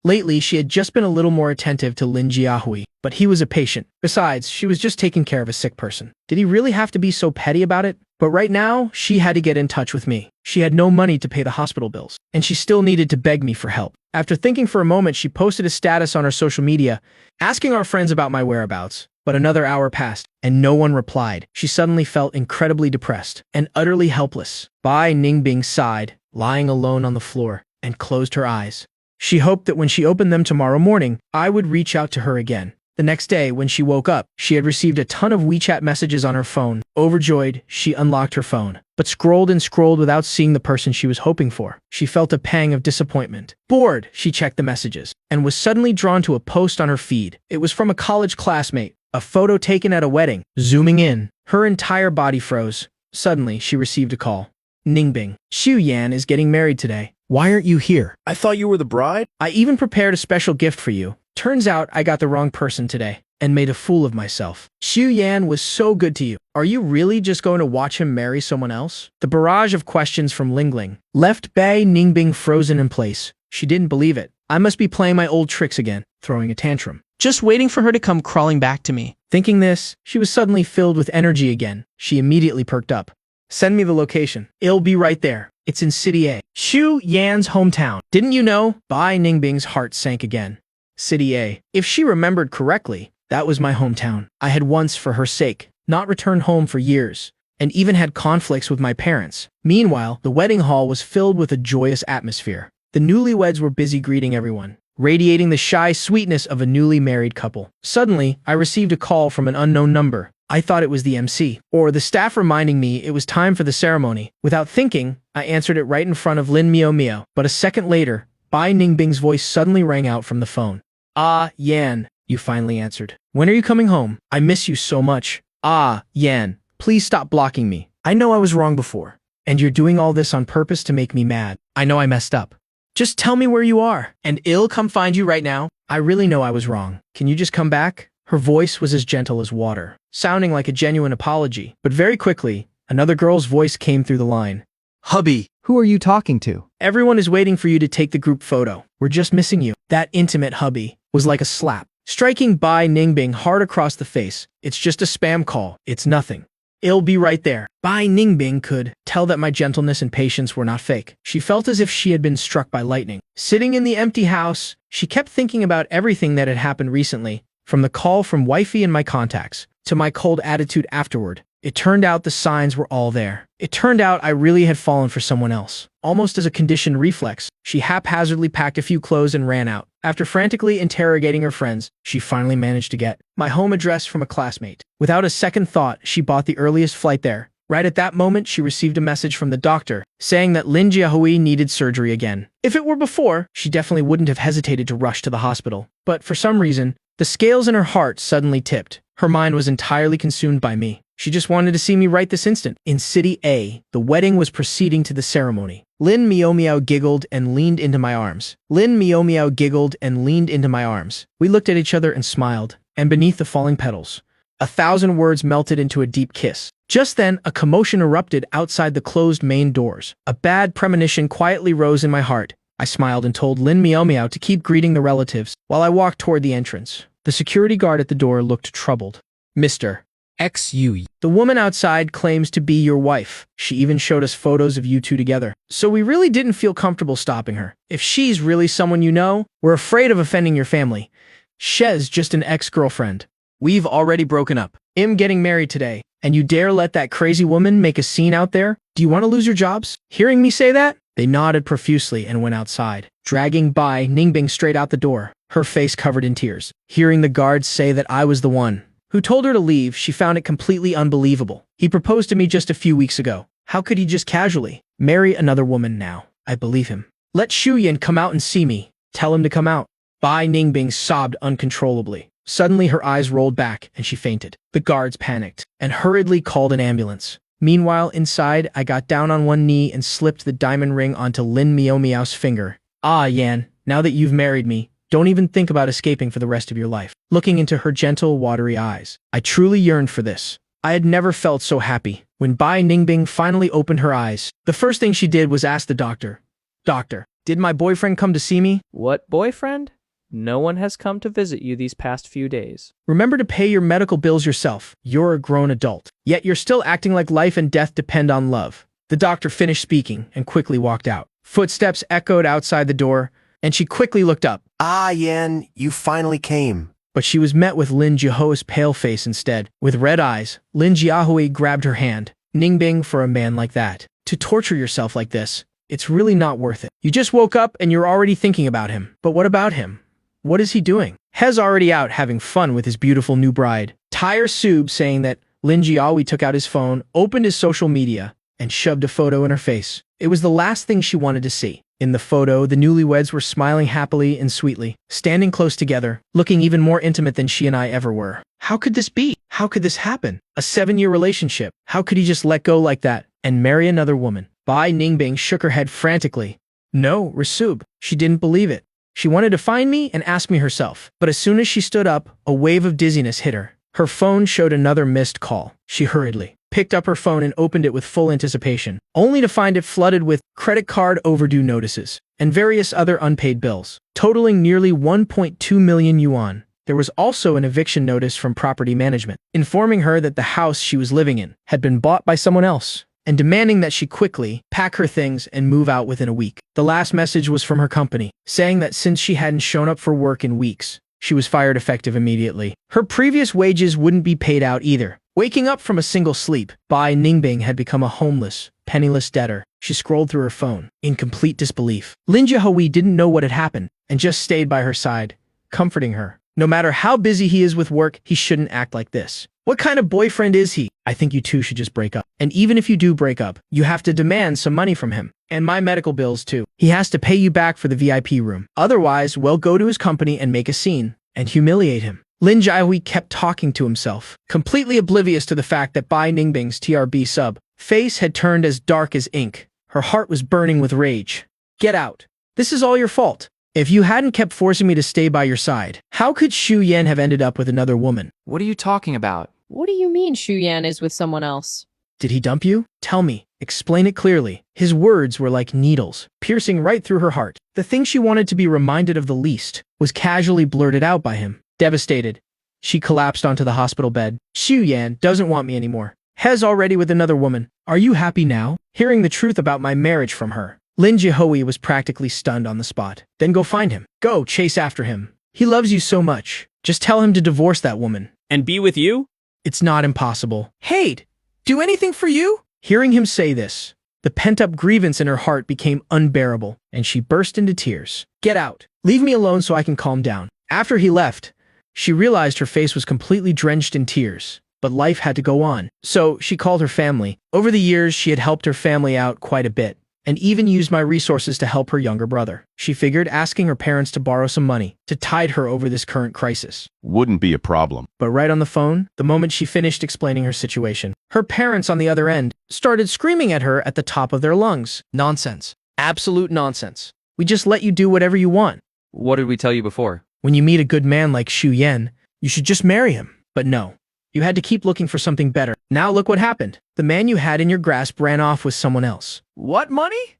Lately, she had just been a little more attentive to Lin Jiahui, but he was a patient. Besides, she was just taking care of a sick person. Did he really have to be so petty about it? But right now, she had to get in touch with me. She had no money to pay the hospital bills, and she still needed to beg me for help. After thinking for a moment, she posted a status on her social media, asking our friends about my whereabouts. But another hour passed, and no one replied. She suddenly felt incredibly depressed and utterly helpless. Bai Ningbing sighed, lying alone on the floor, and closed her eyes. She hoped that when she opened them tomorrow morning, I would reach out to her again. The next day, when she woke up, she had received a ton of WeChat messages on her phone. Overjoyed, she unlocked her phone, but scrolled and scrolled without seeing the person she was hoping for. She felt a pang of disappointment. Bored, she checked the messages, and was suddenly drawn to a post on her feed. It was from a college classmate, a photo taken at a wedding. Zooming in, her entire body froze. Suddenly, she received a call. Ningbing, Xu Yan is getting married today. Why aren't you here? I thought you were the bride? I even prepared a special gift for you. Turns out I got the wrong person today and made a fool of myself. Xu Yan was so good to you. Are you really just going to watch him marry someone else? The barrage of questions from Lingling left Bai Ningbing frozen in place. She didn't believe it. I must be playing my old tricks again, throwing a tantrum. Just waiting for her to come crawling back to me. Thinking this, she was suddenly filled with energy again. She immediately perked up. Send me the location. It'll be right there. It's in City A, Xu Yan's hometown. Didn't you know? Bai Ningbing's heart sank again. City A. If she remembered correctly, that was my hometown. I had once, for her sake, not returned home for years, and even had conflicts with my parents. Meanwhile, the wedding hall was filled with a joyous atmosphere. The newlyweds were busy greeting everyone, radiating the shy sweetness of a newly married couple. Suddenly, I received a call from an unknown number. I thought it was the MC, or the staff reminding me it was time for the ceremony. Without thinking, I answered it right in front of Lin Miao Miao. But a second later, Bai Ningbing's voice suddenly rang out from the phone. Ah, Yan, you finally answered. When are you coming home? I miss you so much. Ah, Yan, please stop blocking me. I know I was wrong before, and you're doing all this on purpose to make me mad. I know I messed up. Just tell me where you are, and I'll come find you right now. I really know I was wrong. Can you just come back? Her voice was as gentle as water, sounding like a genuine apology. But very quickly, another girl's voice came through the line. Hubby. Who are you talking to? Everyone is waiting for you to take the group photo. We're just missing you. That intimate hubby was like a slap, striking Bai Ningbing hard across the face. It's just a spam call. It's nothing. It'll be right there. Bai Ningbing could tell that my gentleness and patience were not fake. She felt as if she had been struck by lightning. Sitting in the empty house, she kept thinking about everything that had happened recently, from the call from wifey and my contacts, to my cold attitude afterward. It turned out the signs were all there. It turned out I really had fallen for someone else. Almost as a conditioned reflex, she haphazardly packed a few clothes and ran out. After frantically interrogating her friends, she finally managed to get my home address from a classmate. Without a second thought, she bought the earliest flight there. Right at that moment, she received a message from the doctor saying that Lin Jiahui needed surgery again. If it were before, she definitely wouldn't have hesitated to rush to the hospital. But for some reason, the scales in her heart suddenly tipped. Her mind was entirely consumed by me. She just wanted to see me right this instant. In City A, the wedding was proceeding to the ceremony. Lin Miao Miao giggled and leaned into my arms. Lin Miao Miao giggled and leaned into my arms. We looked at each other and smiled, and beneath the falling petals, 1,000 words melted into a deep kiss. Just then, a commotion erupted outside the closed main doors. A bad premonition quietly rose in my heart. I smiled and told Lin Miao Miao to keep greeting the relatives while I walked toward the entrance. The security guard at the door looked troubled. Mr. XU. The woman outside claims to be your wife. She even showed us photos of you two together. So we really didn't feel comfortable stopping her. If she's really someone you know, we're afraid of offending your family. She's just an ex-girlfriend. We've already broken up. I'm getting married today, and you dare let that crazy woman make a scene out there? Do you want to lose your jobs? Hearing me say that, they nodded profusely and went outside, dragging Bai Ningbing straight out the door, her face covered in tears. Hearing the guards say that I was the one who told her to leave, she found it completely unbelievable. He proposed to me just a few weeks ago. How could he just casually marry another woman now? I believe him. Let Xu Yan come out and see me. Tell him to come out. Bai Ningbing sobbed uncontrollably. Suddenly her eyes rolled back and she fainted. The guards panicked and hurriedly called an ambulance. Meanwhile, inside, I got down on one knee and slipped the diamond ring onto Lin Miao Miao's finger. Ah, Yan, now that you've married me, don't even think about escaping for the rest of your life. Looking into her gentle, watery eyes, I truly yearned for this. I had never felt so happy. When Bai Ningbing finally opened her eyes, the first thing she did was ask the doctor, "Doctor, did my boyfriend come to see me?" What boyfriend? No one has come to visit you these past few days. Remember to pay your medical bills yourself. You're a grown adult. Yet you're still acting like life and death depend on love. The doctor finished speaking and quickly walked out. Footsteps echoed outside the door, and she quickly looked up. Ah, Yan, you finally came. but she was met with Lin Jiaohui's pale face instead. With red eyes, Lin Jiahui grabbed her hand. Ningbing, for a man like that, to torture yourself like this, it's really not worth it. You just woke up and you're already thinking about him. But what about him? What is he doing? He's already out having fun with his beautiful new bride. Tyre Sub saying that Lin Jiahui took out his phone, opened his social media, and shoved a photo in her face. It was the last thing she wanted to see. In the photo, the newlyweds were smiling happily and sweetly, standing close together, looking even more intimate than she and I ever were. How could this be? How could this happen? A 7-year relationship. How could he just let go like that and marry another woman? Bai Ningbing shook her head frantically. No, Rasub. She didn't believe it. She wanted to find me and ask me herself. But as soon as she stood up, a wave of dizziness hit her. Her phone showed another missed call. She hurriedly picked up her phone and opened it with full anticipation, only to find it flooded with credit card overdue notices and various other unpaid bills, totaling nearly 1.2 million yuan. There was also an eviction notice from property management, informing her that the house she was living in had been bought by someone else, and demanding that she quickly pack her things and move out within a week. The last message was from her company, saying that since she hadn't shown up for work in weeks, she was fired effective immediately. Her previous wages wouldn't be paid out either. Waking up from a single sleep, Bai Ningbing had become a homeless, penniless debtor. She scrolled through her phone, in complete disbelief. Lin Jiahui didn't know what had happened, and just stayed by her side, comforting her. No matter how busy he is with work, he shouldn't act like this. What kind of boyfriend is he? I think you two should just break up. And even if you do break up, you have to demand some money from him. And my medical bills too. He has to pay you back for the VIP room. Otherwise, we'll go to his company and make a scene, and humiliate him. Lin Jiahui kept talking to himself, completely oblivious to the fact that Bai Ningbing's TRB sub face had turned as dark as ink. Her heart was burning with rage. Get out. This is all your fault. If you hadn't kept forcing me to stay by your side, how could Xu Yan have ended up with another woman? What are you talking about? What do you mean Xu Yan is with someone else? Did he dump you? Tell me. Explain it clearly. His words were like needles, piercing right through her heart. The thing she wanted to be reminded of the least was casually blurted out by him. Devastated, she collapsed onto the hospital bed. Xu Yan doesn't want me anymore. He's already with another woman. Are you happy now? Hearing the truth about my marriage from her, Lin Jiahui was practically stunned on the spot. Then go find him. Go chase after him. He loves you so much. Just tell him to divorce that woman. And be with you? It's not impossible. Hey, do anything for you? Hearing him say this, the pent-up grievance in her heart became unbearable, and she burst into tears. Get out. Leave me alone so I can calm down. After he left, she realized her face was completely drenched in tears, but life had to go on. So she called her family. Over the years, she had helped her family out quite a bit, and even used my resources to help her younger brother. She figured asking her parents to borrow some money to tide her over this current crisis Wouldn't be a problem. But right on the phone, the moment she finished explaining her situation, her parents on the other end started screaming at her at the top of their lungs. Nonsense. Absolute nonsense. We just let you do whatever you want. What did we tell you before? When you meet a good man like Xu Yan, you should just marry him. But no. You had to keep looking for something better. Now look what happened. The man you had in your grasp ran off with someone else. What money?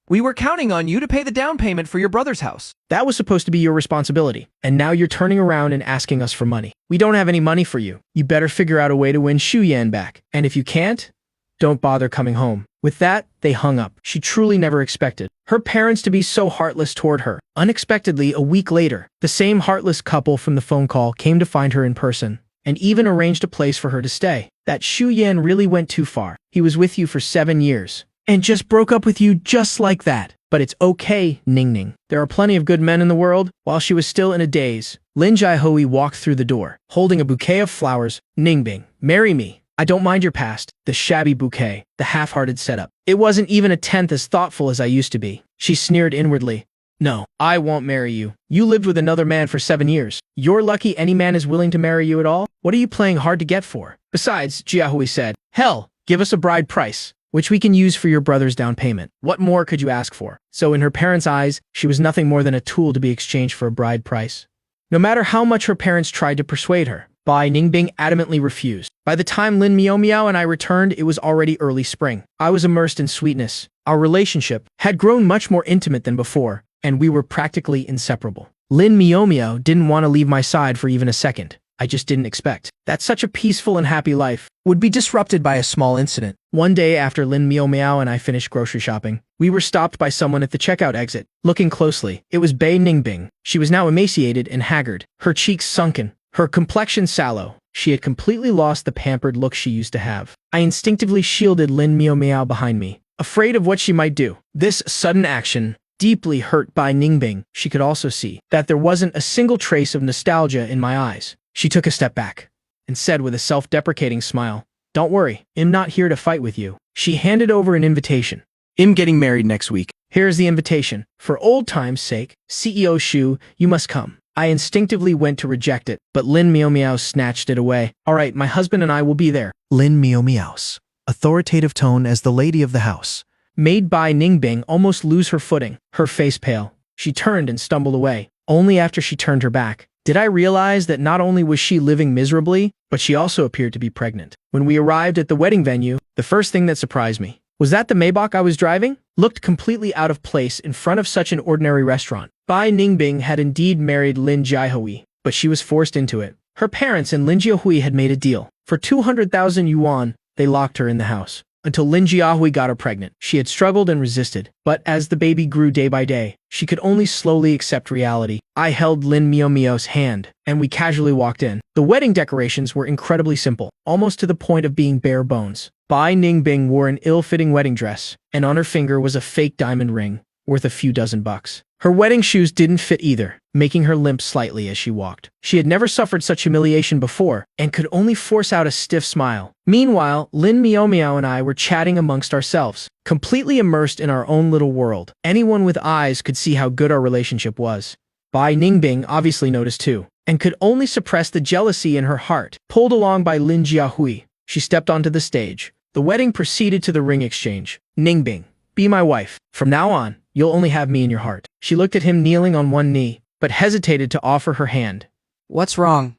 We were counting on you to pay the down payment for your brother's house. That was supposed to be your responsibility. And now you're turning around and asking us for money. We don't have any money for you. You better figure out a way to win Xu Yan back. And if you can't, don't bother coming home. With that, they hung up. She truly never expected her parents to be so heartless toward her. Unexpectedly, a week later, the same heartless couple from the phone call came to find her in person, and even arranged a place for her to stay. That Xu Yan really went too far. He was with you for 7 years, and just broke up with you just like that. But it's okay, Ningning. There are plenty of good men in the world. While she was still in a daze, Lin Jiahui walked through the door, holding a bouquet of flowers. Ningbing, marry me. I don't mind your past, the shabby bouquet, the half-hearted setup. It wasn't even a tenth as thoughtful as I used to be. She sneered inwardly. No, I won't marry you. You lived with another man for 7 years. You're lucky any man is willing to marry you at all. What are you playing hard to get for? Besides, Jiahui said, hell, give us a bride price, which we can use for your brother's down payment. What more could you ask for? So in her parents' eyes, she was nothing more than a tool to be exchanged for a bride price. No matter how much her parents tried to persuade her, Bai Ningbing adamantly refused. By the time Lin Miao and I returned, it was already early spring. I was immersed in sweetness. Our relationship had grown much more intimate than before, and we were practically inseparable. Lin Miao didn't want to leave my side for even a second. I just didn't expect that such a peaceful and happy life would be disrupted by a small incident. One day after Lin Miao and I finished grocery shopping, we were stopped by someone at the checkout exit. Looking closely, it was Bai Ningbing. She was now emaciated and haggard, her cheeks sunken, Her complexion sallow. She had completely lost the pampered look she used to have. I instinctively shielded Lin Miao Miao behind me, afraid of what she might do. This sudden action deeply hurt Bai Ningbing. She could also see that there wasn't a single trace of nostalgia in my eyes. She took a step back and said with a self-deprecating smile, "Don't worry, I'm not here to fight with you." She handed over an invitation. I'm getting married next week. Here's the invitation. For old time's sake, CEO Shu, you must come. I instinctively went to reject it, but Lin Miao Miao snatched it away. All right, my husband and I will be there. Lin Miao Miao's authoritative tone as the lady of the house Made Bai Ningbing almost lose her footing, her face pale. She turned and stumbled away. Only after she turned her back did I realize that not only was she living miserably, but she also appeared to be pregnant. When we arrived at the wedding venue, the first thing that surprised me was that the Maybach I was driving looked completely out of place in front of such an ordinary restaurant. Bai Ningbing had indeed married Lin Jiahui, but she was forced into it. Her parents and Lin Jiahui had made a deal. For 200,000 yuan, they locked her in the house. Until Lin Jiahui got her pregnant, she had struggled and resisted. But as the baby grew day by day, she could only slowly accept reality. I held Lin Miao Miao's hand, and we casually walked in. The wedding decorations were incredibly simple, almost to the point of being bare bones. Bai Ningbing wore an ill-fitting wedding dress, and on her finger was a fake diamond ring, worth a few dozen bucks. Her wedding shoes didn't fit either, making her limp slightly as she walked. She had never suffered such humiliation before, and could only force out a stiff smile. Meanwhile, Lin Miao Miao and I were chatting amongst ourselves, completely immersed in our own little world. Anyone with eyes could see how good our relationship was. Bai Ningbing obviously noticed too, and could only suppress the jealousy in her heart. Pulled along by Lin Jiahui, she stepped onto the stage. The wedding proceeded to the ring exchange. Ningbing, be my wife. From now on, you'll only have me in your heart. She looked at him kneeling on one knee, but hesitated to offer her hand. What's wrong?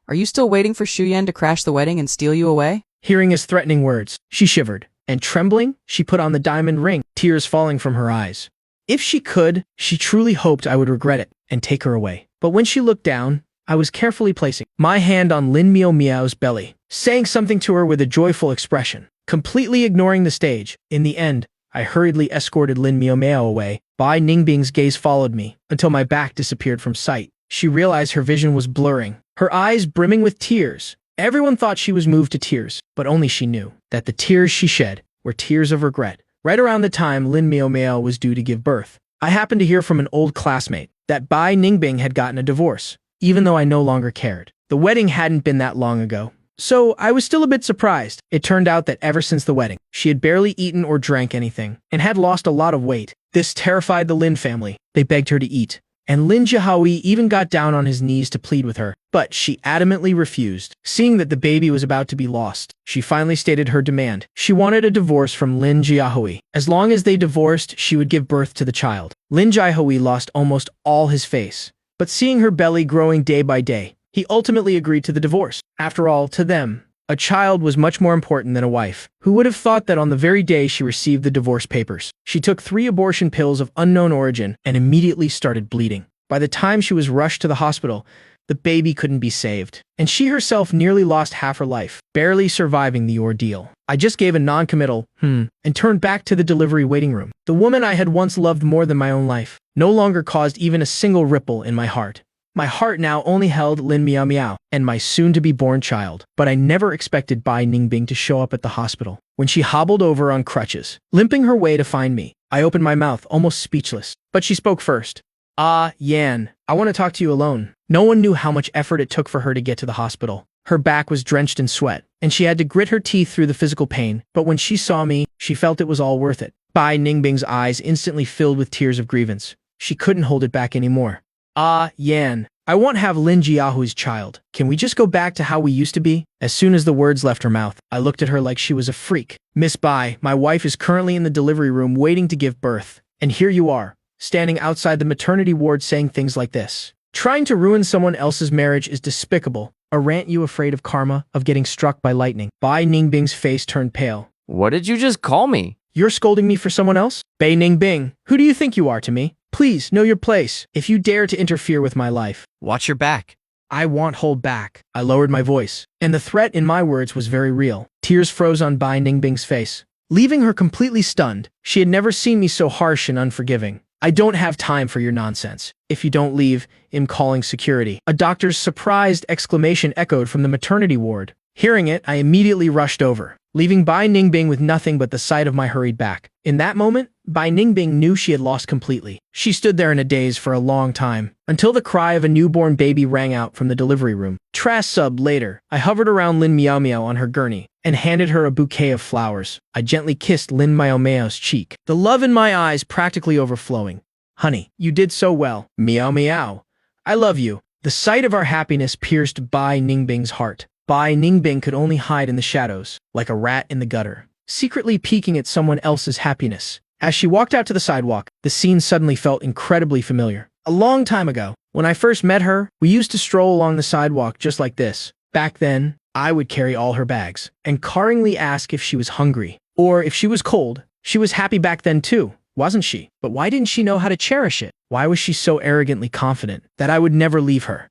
Are you still waiting for Shu Yan to crash the wedding and steal you away? Hearing his threatening words, she shivered, and trembling, she put on the diamond ring, tears falling from her eyes. If she could, she truly hoped I would regret it and take her away. But when she looked down, I was carefully placing my hand on Lin Miao Miao's belly, saying something to her with a joyful expression, completely ignoring the stage. In the end, I hurriedly escorted Lin Miao Miao away. Bai Ningbing's gaze followed me until my back disappeared from sight. She realized her vision was blurring, her eyes brimming with tears. Everyone thought she was moved to tears, but only she knew that the tears she shed were tears of regret. Right around the time Lin Miao Miao was due to give birth, I happened to hear from an old classmate that Bai Ningbing had gotten a divorce, even though I no longer cared. The wedding hadn't been that long ago, so I was still a bit surprised. It turned out that ever since the wedding, she had barely eaten or drank anything, and had lost a lot of weight. This terrified the Lin family. They begged her to eat, and Lin Jiahui even got down on his knees to plead with her, but she adamantly refused. Seeing that the baby was about to be lost, she finally stated her demand. She wanted a divorce from Lin Jiahui. As long as they divorced, she would give birth to the child. Lin Jiahui lost almost all his face, but seeing her belly growing day by day, he ultimately agreed to the divorce. After all, to them, a child was much more important than a wife. Who would have thought that on the very day she received the divorce papers, she took 3 abortion pills of unknown origin and immediately started bleeding. By the time she was rushed to the hospital, the baby couldn't be saved, and she herself nearly lost half her life, barely surviving the ordeal. I just gave a non-committal, and turned back to the delivery waiting room. The woman I had once loved more than my own life no longer caused even a single ripple in my heart. My heart now only held Lin Miao Miao and my soon-to-be-born child, but I never expected Bai Ningbing to show up at the hospital. When she hobbled over on crutches, limping her way to find me, I opened my mouth, almost speechless. But she spoke first. "Ah, Yan, I want to talk to you alone." No one knew how much effort it took for her to get to the hospital. Her back was drenched in sweat, and she had to grit her teeth through the physical pain, but when she saw me, she felt it was all worth it. Bai Ningbing's eyes instantly filled with tears of grievance. She couldn't hold it back anymore. "Ah, Yan, I won't have Lin Jiahui's child. Can we just go back to how we used to be?" As soon as the words left her mouth, I looked at her like she was a freak. "Miss Bai, my wife is currently in the delivery room waiting to give birth, and here you are, standing outside the maternity ward saying things like this. Trying to ruin someone else's marriage is despicable. Aren't you afraid of karma, of getting struck by lightning?" Bai Ningbing's face turned pale. What did you just call me? "You're scolding me for someone else? Bai Ningbing, who do you think you are to me? Please, know your place. If you dare to interfere with my life, Watch your back. I won't hold back." I lowered my voice, and the threat in my words was very real. Tears froze on Bai Ningbing's face, leaving her completely stunned. She had never seen me so harsh and unforgiving. I don't have time for your nonsense. If you don't leave, I'm calling security. A doctor's surprised exclamation echoed from the maternity ward. Hearing it, I immediately rushed over, leaving Bai Ningbing with nothing but the sight of my hurried back. In that moment, Bai Ningbing knew she had lost completely. She stood there in a daze for a long time, until the cry of a newborn baby rang out from the delivery room. Trash subbed later. I hovered around Lin Miao Miao on her gurney and handed her a bouquet of flowers. I gently kissed Lin Miao Miao's cheek, the love in my eyes practically overflowing. Honey, you did so well. Miao Miao. I love you. The sight of our happiness pierced Bai Ningbing's heart. Bai Ningbing could only hide in the shadows, like a rat in the gutter, secretly peeking at someone else's happiness. As she walked out to the sidewalk, the scene suddenly felt incredibly familiar. A long time ago, when I first met her, we used to stroll along the sidewalk just like this. Back then, I would carry all her bags and caringly ask if she was hungry or if she was cold. She was happy back then too, wasn't she? But why didn't she know how to cherish it? Why was she so arrogantly confident that I would never leave her?